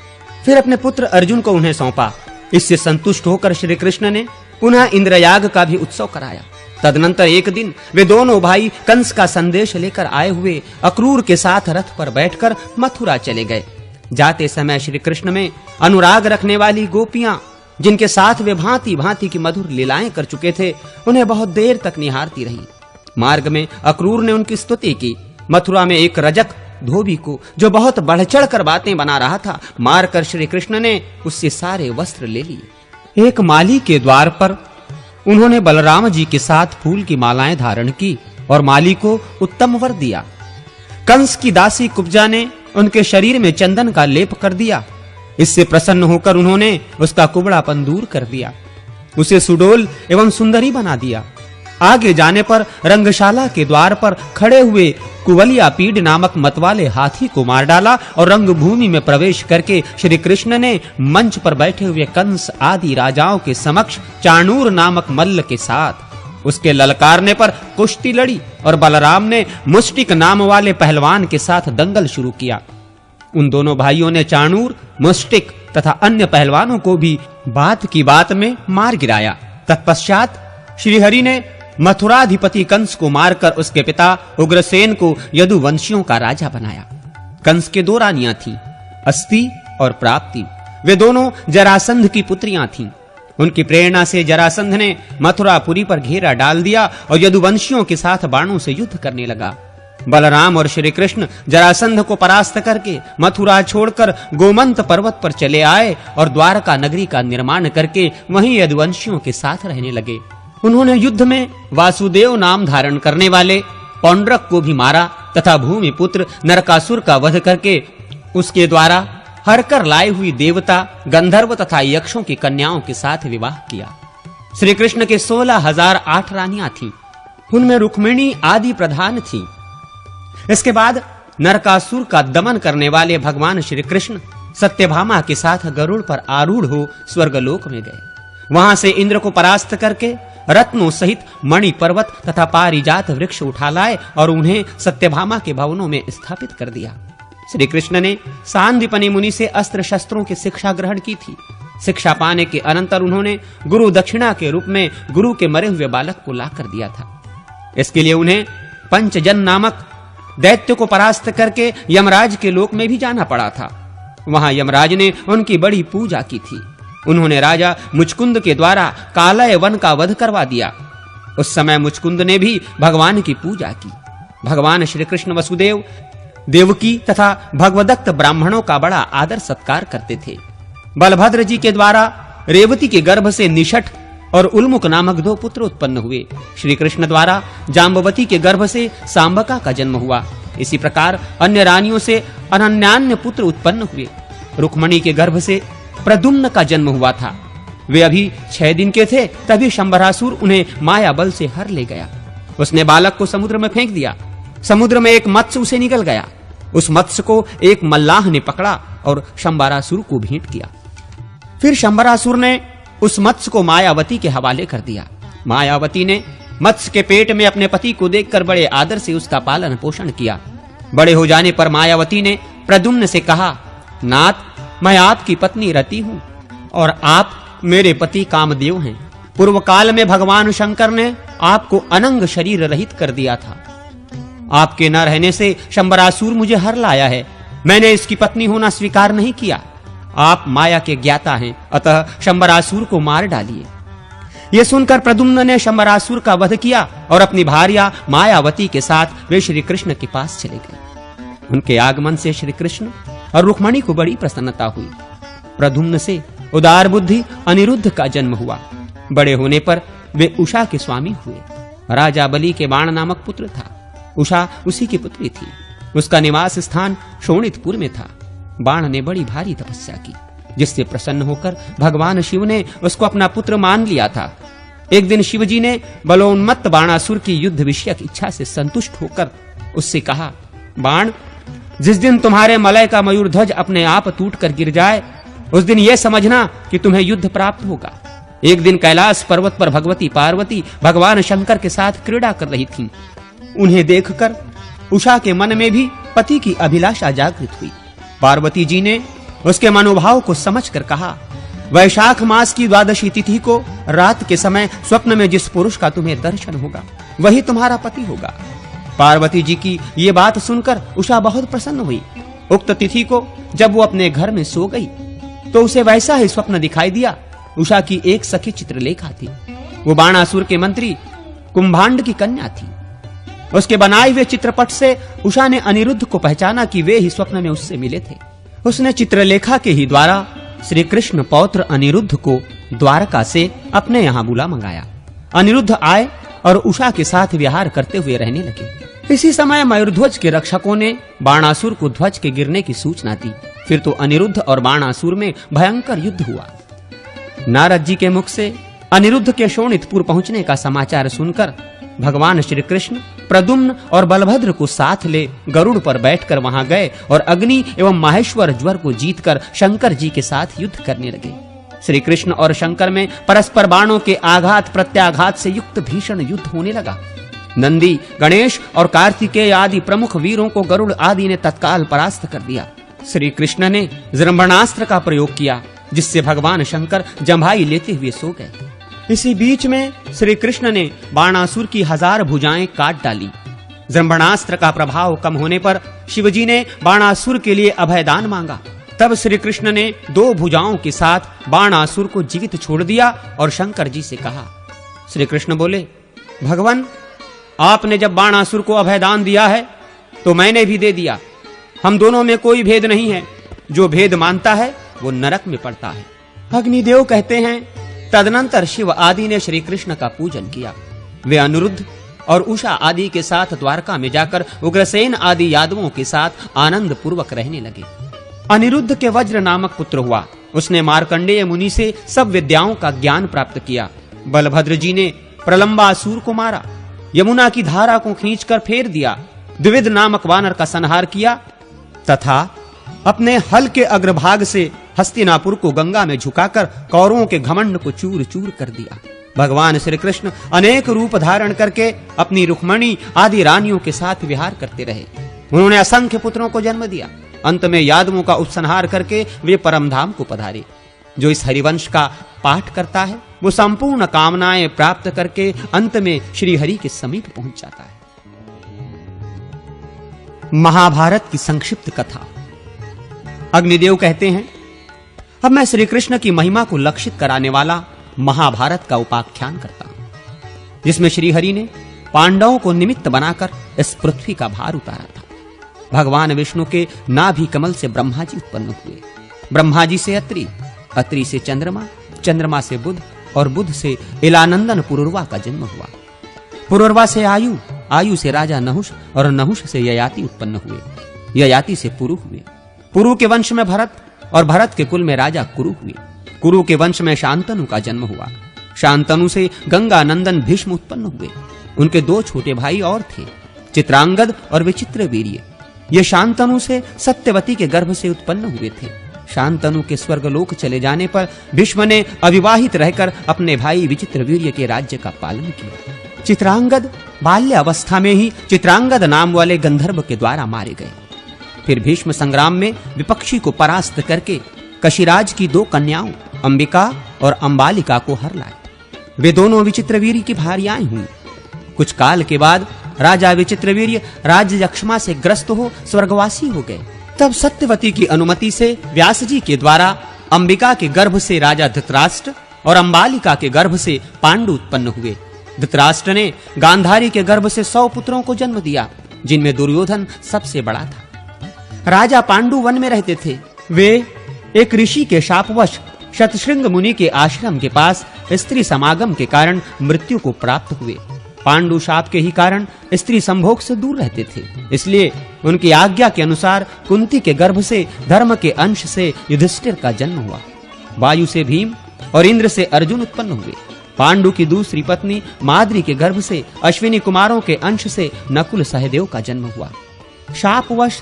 फिर अपने पुत्र अर्जुन को उन्हें सौंपा। इससे संतुष्ट होकर श्री कृष्ण ने पुनः इंद्रयाग का भी उत्सव कराया। तदनंतर एक दिन वे दोनों भाई कंस का संदेश लेकर आए हुए अक्रूर के साथ रथ पर बैठकर मथुरा चले गए। जाते समय श्री कृष्ण में अनुराग रखने वाली गोपियां, जिनके साथ वे भांति भांति की मधुर लीलाएं कर चुके थे, उन्हें बहुत देर तक निहारती रहीं। मार्ग में अक्रूर ने उनकी स्तुति की। मथुरा में एक रजक धोबी को, जो बहुत बढ़ चढ़ कर बातें बना रहा था, मारकर श्री कृष्ण ने उससे सारे वस्त्र ले लिए। एक माली के द्वार पर उन्होंने बलराम जी के साथ फूल की मालाएं धारण की और माली को उत्तम वर दिया। कंस की दासी कुब्जा ने उनके शरीर में चंदन का लेप कर दिया। इससे प्रसन्न होकर उन्होंने उसका कुबड़ापन दूर कर दिया, उसे सुडोल एवं सुंदरी बना दिया। आगे जाने पर रंगशाला के द्वार पर खड़े हुए कुवलिया पीड नामक मतवाले हाथी को मार डाला और रंगभूमि में प्रवेश करके श्री कृष्ण ने मंच पर बैठे हुए कंस आदि राजाओं के समक्ष चाणूर नामक मल्ल के साथ उसके ललकारने पर कुश्ती लड़ी और बलराम ने मुष्टिक नाम वाले पहलवान के साथ दंगल शुरू किया। उन दोनों भाइयों ने चाणूर, मुष्टिक तथा अन्य पहलवानों को भी बात की बात में मार गिराया। तत्पश्चात श्रीहरि ने मथुराधिपति कंस को मारकर उसके पिता उग्रसेन को यदुवंशियों का राजा बनाया। कंस के दो रानियां थीं, अस्ति और प्राप्ति। वे दोनों जरासंध की पुत्रियां थीं। उनकी प्रेरणा से जरासंध ने मथुरापुरी पर घेरा डाल दिया और यदुवंशियों के साथ बाणों से युद्ध करने लगा। बलराम और श्री कृष्ण जरासंध को परास्त करके मथुरा छोड़कर गोमंत पर्वत पर चले आए और द्वारका नगरी का निर्माण करके वहीं यदुवंशियों के साथ रहने लगे। उन्होंने युद्ध में वासुदेव नाम धारण करने वाले पौंड्रक को भी मारा तथा भूमिपुत्र नरकासुर का वध करके उसके द्वारा हरकर लाई हुई देवता, गंधर्व तथा यक्षों की कन्याओं के साथ विवाह किया। श्री कृष्ण के 16,008 रानियां थीं, उनमें रुक्मिणी आदि प्रधान थीं। इसके बाद नरकासुर का दमन करने वाले भगवान श्री कृष्ण सत्यभामा के साथ गरुड़ पर आरूढ़ हो स्वर्गलोक में गए। वहां से इंद्र को परास्त करके रत्नों सहित मणि पर्वत तथा पारिजात वृक्ष उठा लाए और उन्हें सत्यभामा के भवनों में स्थापित कर दिया। श्री कृष्ण ने सांदीपनि मुनि से अस्त्र शस्त्रों की शिक्षा ग्रहण की थी। शिक्षा पाने के अनंतर उन्होंने गुरु दक्षिणा के रूप में गुरु के मरे हुए बालक को ला कर दिया था। इसके लिए उन्हें पंचजन नामक दैत्य को परास्त करके यमराज के लोक में भी जाना पड़ा था। वहां यमराज ने उनकी बड़ी पूजा की थी। उन्होंने राजा मुचकुंद के द्वारा कालय वन का वध करवा दिया। उस समय मुचकुंद ने भी भगवान की पूजा की। भगवान श्री कृष्ण वसुदेव, देवकी तथा भगवदत्त ब्राह्मणों का बड़ा आदर सत्कार करते थे। बलभद्र जी के द्वारा रेवती के गर्भ से निषठ और उल्मुख नामक 2 पुत्र उत्पन्न हुए। श्री कृष्ण द्वारा जाम्बवती के गर्भ से सांबका का जन्म हुआ। इसी प्रकार अन्य रानियों से अनन्यान्य पुत्र उत्पन्न हुए। रुक्मणी के गर्भ से प्रद्युम्न का जन्म हुआ था। वे अभी 6 दिन के थे, तभी शंबरासुर उन्हें माया बल से हर ले गया। उसने बालक को समुद्र में फेंक दिया। समुद्र में एक मत्स्य उसे निकल गया। उस मत्स्य को एक मल्लाह ने पकड़ा और शंबरासुर को भेंट किया। फिर शंबरासुर ने उस मत्स्य को मायावती के हवाले कर दिया। मायावती ने मत्स्य के पेट में अपने पति को देखकर बड़े आदर से उसका पालन पोषण किया। बड़े हो जाने पर मायावती ने प्रद्युम्न से कहा, नाथ, मैं आपकी पत्नी रति हूं और आप मेरे पति कामदेव हैं। पूर्व काल में भगवान शंकर ने आपको अनंग शरीर रहित कर दिया था। आपके न रहने से शंबरासुर मुझे हर लाया है। मैंने इसकी पत्नी होना स्वीकार नहीं किया। आप माया के ज्ञाता हैं, अतः शंबरासुर को मार डालिए। यह सुनकर प्रद्युम्न ने शंबरासुर का वध किया और अपनी भार्या मायावती के साथ वे श्री कृष्ण के पास चले गए। उनके आगमन से श्री कृष्ण और रुक्मणी को बड़ी प्रसन्नता हुई। प्रद्युम्न से उदार बुद्धि अनिरुद्ध का जन्म हुआ। बड़े होने पर वे उषा के स्वामी हुए। राजा बलि के बाण नामक पुत्र था। उषा उसी की पुत्री थी। उसका निवास स्थान शोणितपुर में था। बाण ने बड़ी भारी तपस्या की, जिससे प्रसन्न होकर भगवान शिव ने उसको अपना पुत्र मान लिया था। एक दिन शिवजी ने बलोन्मत्त बाणासुर की युद्ध विषयक इच्छा से संतुष्ट होकर उससे कहा, बाण, जिस दिन तुम्हारे मलय का मयूरध्वज अपने आप टूट कर गिर जाए, उस दिन यह समझना कि तुम्हें युद्ध प्राप्त होगा। एक दिन कैलाश पर्वत पर भगवती पार्वती भगवान शंकर के साथ क्रीड़ा कर रही थीं। उन्हें देखकर उषा के मन में भी पति की अभिलाषा जागृत हुई। पार्वती जी ने उसके मनोभाव को समझकर कहा, वैशाख मास की द्वादशी तिथि को रात के समय स्वप्न में जिस पुरुष का तुम्हें दर्शन होगा, वही तुम्हारा पति होगा। पार्वती जी की ये बात सुनकर उषा बहुत प्रसन्न हुई। उक्त तिथि को जब वो अपने घर में सो गई तो उसे वैसा ही स्वप्न दिखाई दिया। उषा की एक सखी चित्रलेखा थी। वो बाणासुर के मंत्री कुंभांड की कन्या थी। उसके बनाए हुए चित्रपट से उषा ने अनिरुद्ध को पहचाना कि वे ही स्वप्न में उससे मिले थे। उसने चित्रलेखा के ही द्वारा श्री कृष्ण पौत्र अनिरुद्ध को द्वारका से अपने यहाँ बुला मंगाया। अनिरुद्ध आए और उषा के साथ विहार करते हुए रहने लगे। इसी समय मयूरध्वज के रक्षकों ने बाणासुर को ध्वज के गिरने की सूचना दी। फिर तो अनिरुद्ध और बाणासुर में भयंकर युद्ध हुआ। नारद जी के मुख से अनिरुद्ध के शोणितपुर पहुंचने का समाचार सुनकर भगवान श्री कृष्ण प्रद्युम्न और बलभद्र को साथ ले गरुड़ पर बैठकर वहां गए और अग्नि एवं माहेश्वर ज्वर को जीतकर शंकर जी के साथ युद्ध करने लगे। श्री कृष्ण और शंकर में परस्पर बाणों के आघात प्रत्याघात से युक्त भीषण युद्ध होने लगा। नंदी, गणेश और कार्तिकेय आदि प्रमुख वीरों को गरुड़ आदि ने तत्काल परास्त कर दिया। श्री कृष्ण ने जृंभणास्त्र का प्रयोग किया, जिससे भगवान शंकर जम्भाई लेते हुए सो गए। इसी बीच में श्री कृष्ण ने बाणासुर की 1000 भुजाएं काट डाली। जृंभणास्त्र का प्रभाव कम होने पर शिवजी ने बाणासुर के लिए अभयदान मांगा। तब श्री कृष्ण ने 2 भुजाओं के साथ बाणासुर को जीवित छोड़ दिया और शंकर जी से कहा। श्री कृष्ण बोले, भगवान, आपने जब बाणासुर को अभयदान दिया है तो मैंने भी दे दिया। हम दोनों में कोई भेद नहीं है। जो भेद मानता है वो नरक में पड़ता है। अग्निदेव कहते हैं, तदनंतर शिव आदि ने श्री कृष्ण का पूजन किया। वे अनिरुद्ध और उषा आदि के साथ द्वारका में जाकर उग्रसेन आदि यादवों के साथ आनंद पूर्वक रहने लगे। अनिरुद्ध के वज्र नामक पुत्र हुआ। उसने मार्कंडेय मुनि से सब विद्याओं का ज्ञान प्राप्त किया। बलभद्र जी ने प्रलंबासुर को मारा, यमुना की धारा को खींचकर फेर दिया, द्विविध नामक वानर का संहार किया तथा अपने हल के अग्रभाग से हस्तिनापुर को गंगा में झुकाकर कौरवों के घमंड को चूर चूर कर दिया। भगवान श्री कृष्ण अनेक रूप धारण करके अपनी रुक्मणी आदि रानियों के साथ विहार करते रहे। उन्होंने असंख्य पुत्रों को जन्म दिया। अंत में यादवों का उपसंहार करके वे परमधाम को पधारे। जो इस हरिवंश का पाठ करता है वो संपूर्ण कामनाएं प्राप्त करके अंत में श्री हरि के समीप पहुंच जाता है। महाभारत की संक्षिप्त कथा। अग्निदेव कहते हैं, अब मैं श्री कृष्ण की महिमा को लक्षित कराने वाला महाभारत का उपाख्यान करता हूं, जिसमें श्री हरि ने पांडवों को निमित्त बनाकर इस पृथ्वी का भार उतारा था। भगवान विष्णु के नाभि कमल से ब्रह्मा जी उत्पन्न हुए। ब्रह्मा जी से अत्रि, अत्रि से चंद्रमा, चंद्रमा से बुध और बुध से इलानंदन पुरुरवा का जन्म हुआ। पुरुरवा से आयु, आयु से राजा नहुष और नहुष से ययाति उत्पन्न हुए। ययाति से पुरु हुए। पुरु के वंश में भरत और भरत के कुल में राजा कुरु हुए। कुरु के वंश में शांतनु का जन्म हुआ। शांतनु से गंगा नंदन भीष्म उत्पन्न हुए। उनके 2 छोटे भाई और थे, चित्रांगद और विचित्रवीर्य। ये शांतनु से सत्यवती के गर्भ से उत्पन्न हुए थे। शांतनु के स्वर्गलोक चले जाने पर भीष्म ने अविवाहित रहकर अपने भाई विचित्रवीर्य के राज्य का पालन किया। चित्रांगद बाल्य अवस्था में ही चित्रांगद नाम वाले गंधर्व के द्वारा मारे गए। फिर भीष्म संग्राम में विपक्षी को परास्त करके कशिराज की 2 कन्याओं अंबिका और अंबालिका को हर लाए। वे दोनों विचित्रवीर्य की भार्याएं हुई। कुछ काल के बाद राजा विचित्रवीर्य राज्य यक्ष्मा से ग्रस्त हो स्वर्गवासी हो गए। तब सत्यवती की अनुमति से व्यास जी के द्वारा अंबिका के गर्भ से राजा धृतराष्ट्र और अंबालिका के गर्भ से पांडु उत्पन्न हुए। धृतराष्ट्र ने गांधारी के गर्भ से 100 पुत्रों को जन्म दिया, जिनमें दुर्योधन सबसे बड़ा था। राजा पांडु वन में रहते थे। वे एक ऋषि के शापवश शतशृंग मुनि के आश्रम के पास स्त्री समागम के कारण मृत्यु को प्राप्त हुए। पांडु शाप के ही कारण स्त्री संभोग से दूर रहते थे, इसलिए उनकी आज्ञा के अनुसार कुंती के गर्भ से धर्म के अंश से युधिष्ठिर का जन्म हुआ। वायु से भीम और इंद्र से अर्जुन उत्पन्न हुए। पांडु की दूसरी पत्नी माद्री के गर्भ से अश्विनी कुमारों के अंश से नकुल सहदेव का जन्म हुआ। शापवश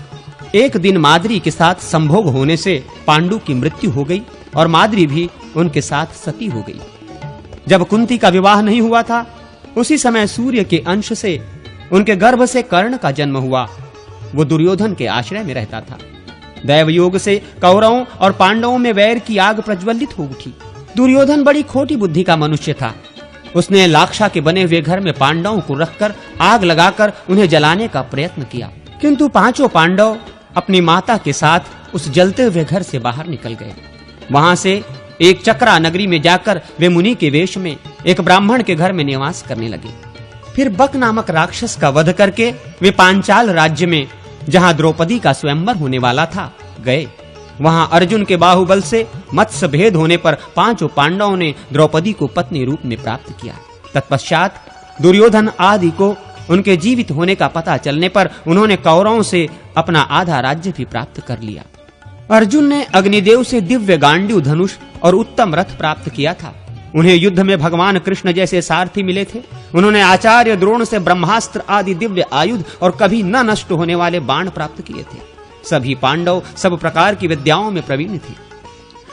एक दिन माद्री के साथ संभोग होने से पांडु की मृत्यु हो गई और माद्री भी उनके साथ सती हो गई। जब कुंती का विवाह नहीं हुआ था, उसी समय सूर्य के अंश से उनके गर्भ से कर्ण का जन्म हुआ। वो दुर्योधन के आश्रय में रहता था। दैव योग से कौरवों और पांडवों में वैर की आग प्रज्वलित हो उठी। दुर्योधन बड़ी खोटी बुद्धि का मनुष्य था। उसने लाक्षा के बने हुए घर में पांडवों को रखकर आग लगाकर उन्हें जलाने का प्रयत्न किया, किंतु पांचों पांडव अपनी माता के साथ उस जलते हुए घर से बाहर निकल गए। वहां से एक चक्रा नगरी में जाकर वे मुनि के वेश में एक ब्राह्मण के घर में निवास करने लगे। फिर बक नामक राक्षस का वध करके वे पांचाल राज्य में, जहां द्रौपदी का स्वयंवर होने वाला था, गए। वहां अर्जुन के बाहुबल से मत्स्य भेद होने पर पांचों पांडवों ने द्रौपदी को पत्नी रूप में प्राप्त किया। तत्पश्चात दुर्योधन आदि को उनके जीवित होने का पता चलने पर उन्होंने कौरवों से अपना आधा राज्य भी प्राप्त कर लिया। अर्जुन ने अग्निदेव से दिव्य गांडीव धनुष और उत्तम रथ प्राप्त किया था। उन्हें युद्ध में भगवान कृष्ण जैसे सारथी मिले थे। उन्होंने आचार्य द्रोण से ब्रह्मास्त्र आदि दिव्य आयुध और कभी न नष्ट होने वाले बाण प्राप्त किए थे। सभी पांडव सब प्रकार की विद्याओं में प्रवीण थे।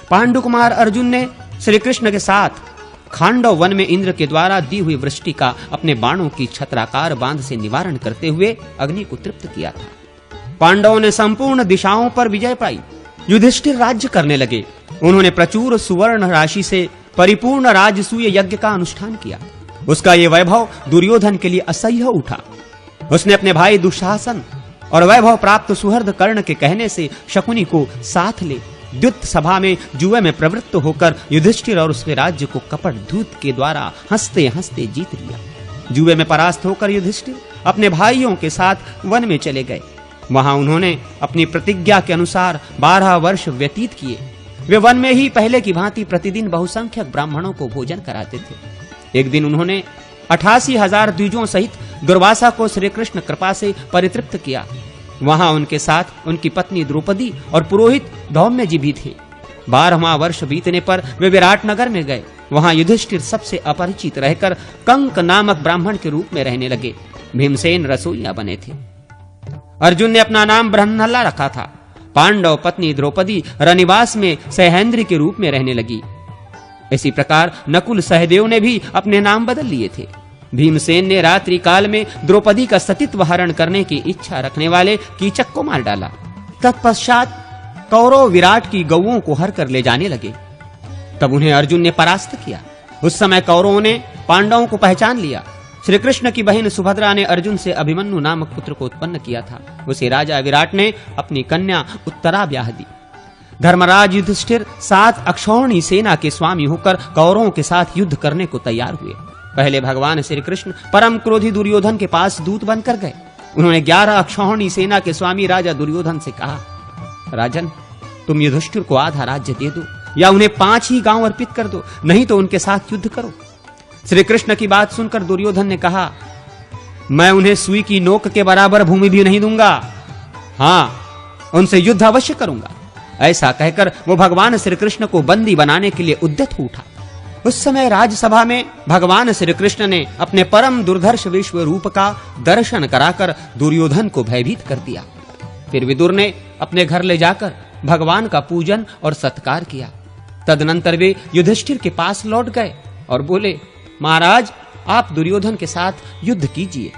पांडु कुमार अर्जुन ने श्री कृष्ण के साथ खांडव वन में इंद्र के द्वारा दी हुई वृष्टि का अपने बाणों की छत्राकार बांध से निवारण करते हुए अग्नि को तृप्त किया था। पांडवों ने संपूर्ण दिशाओं पर विजय पाई। युधिष्ठिर राज्य करने लगे। उन्होंने प्रचुर सुवर्ण राशि से परिपूर्ण राजसूय यज्ञ का अनुष्ठान किया। उसका ये वैभव दुर्योधन के लिए असह्य उठा। उसने अपने भाई दुशासन और वैभव प्राप्त सुहृद कर्ण के कहने से शकुनी को साथ ले द्युत सभा में जुए में प्रवृत्त होकर युधिष्ठिर और उसके राज्य को कपट धूत के द्वारा हंसते हंसते जीत लिया। जुए में परास्त होकर युधिष्ठिर अपने भाइयों के साथ वन में चले गए। वहां उन्होंने अपनी प्रतिज्ञा के अनुसार 12 वर्ष व्यतीत किए। वे वन में ही पहले की भांति प्रतिदिन बहुसंख्यक ब्राह्मणों को भोजन कराते थे। एक दिन उन्होंने 88,000 द्विजों सहित दुर्वासा को श्री कृष्ण कृपा से परितृप्त किया। वहां उनके साथ उनकी पत्नी द्रौपदी और पुरोहित धौम्य जी भी थे। 12वां वर्ष बीतने पर वे विराट नगर में गए। वहां युधिष्ठिर सबसे अपरिचित रहकर कंक नामक ब्राह्मण के रूप में रहने लगे। भीमसेन रसोइया बने थे। अर्जुन ने अपना नाम बृहन्नला रखा था। पांडव पत्नी द्रौपदी रनिवास में सहेंद्र के रूप में रहने लगी। इसी प्रकार नकुल सहदेव ने भी अपने नाम बदल लिए थे। भीमसेन ने रात्रि काल में द्रौपदी का सतीत्व हरण करने की इच्छा रखने वाले कीचक को मार डाला। तत्पश्चात कौरव विराट की गौओं को हर कर ले जाने लगे। तब उन्हें अर्जुन ने परास्त किया। उस समय कौरवों ने पांडवों को पहचान लिया। श्री कृष्ण की बहन सुभद्रा ने अर्जुन से अभिमन्यु नामक पुत्र को उत्पन्न किया था। उसे राजा विराट ने अपनी कन्या उत्तरा ब्याह दी। धर्मराज युधिष्ठिर 7 अक्षौहिणी सेना के स्वामी होकर कौरवों के साथ युद्ध करने को तैयार हुए। पहले भगवान श्री कृष्ण परम क्रोधी दुर्योधन के पास दूत बनकर गए। उन्होंने 11 अक्षौहिणी सेना के स्वामी राजा दुर्योधन से कहा, राजन, तुम युधिष्ठिर को आधा राज्य दे दो या उन्हें 5 ही गांव अर्पित कर दो, नहीं तो उनके साथ युद्ध करो। श्री कृष्ण की बात सुनकर दुर्योधन ने कहा, मैं उन्हें सुई की नोक के बराबर भूमि भी नहीं दूंगा। हां, उनसे युद्ध अवश्य करूंगा। ऐसा कहकर वो भगवान श्री कृष्ण को बंदी बनाने के लिए उद्यत हो उठा। उस समय राजसभा में भगवान श्री कृष्ण ने अपने परम दुर्धर्ष विश्व रूप का दर्शन कराकर दुर्योधन को भयभीत कर दिया। फिर विदुर ने अपने घर ले जाकर भगवान का पूजन और सत्कार किया। तदनंतर वे युधिष्ठिर के पास लौट गए और बोले, महाराज, आप दुर्योधन के साथ युद्ध कीजिए।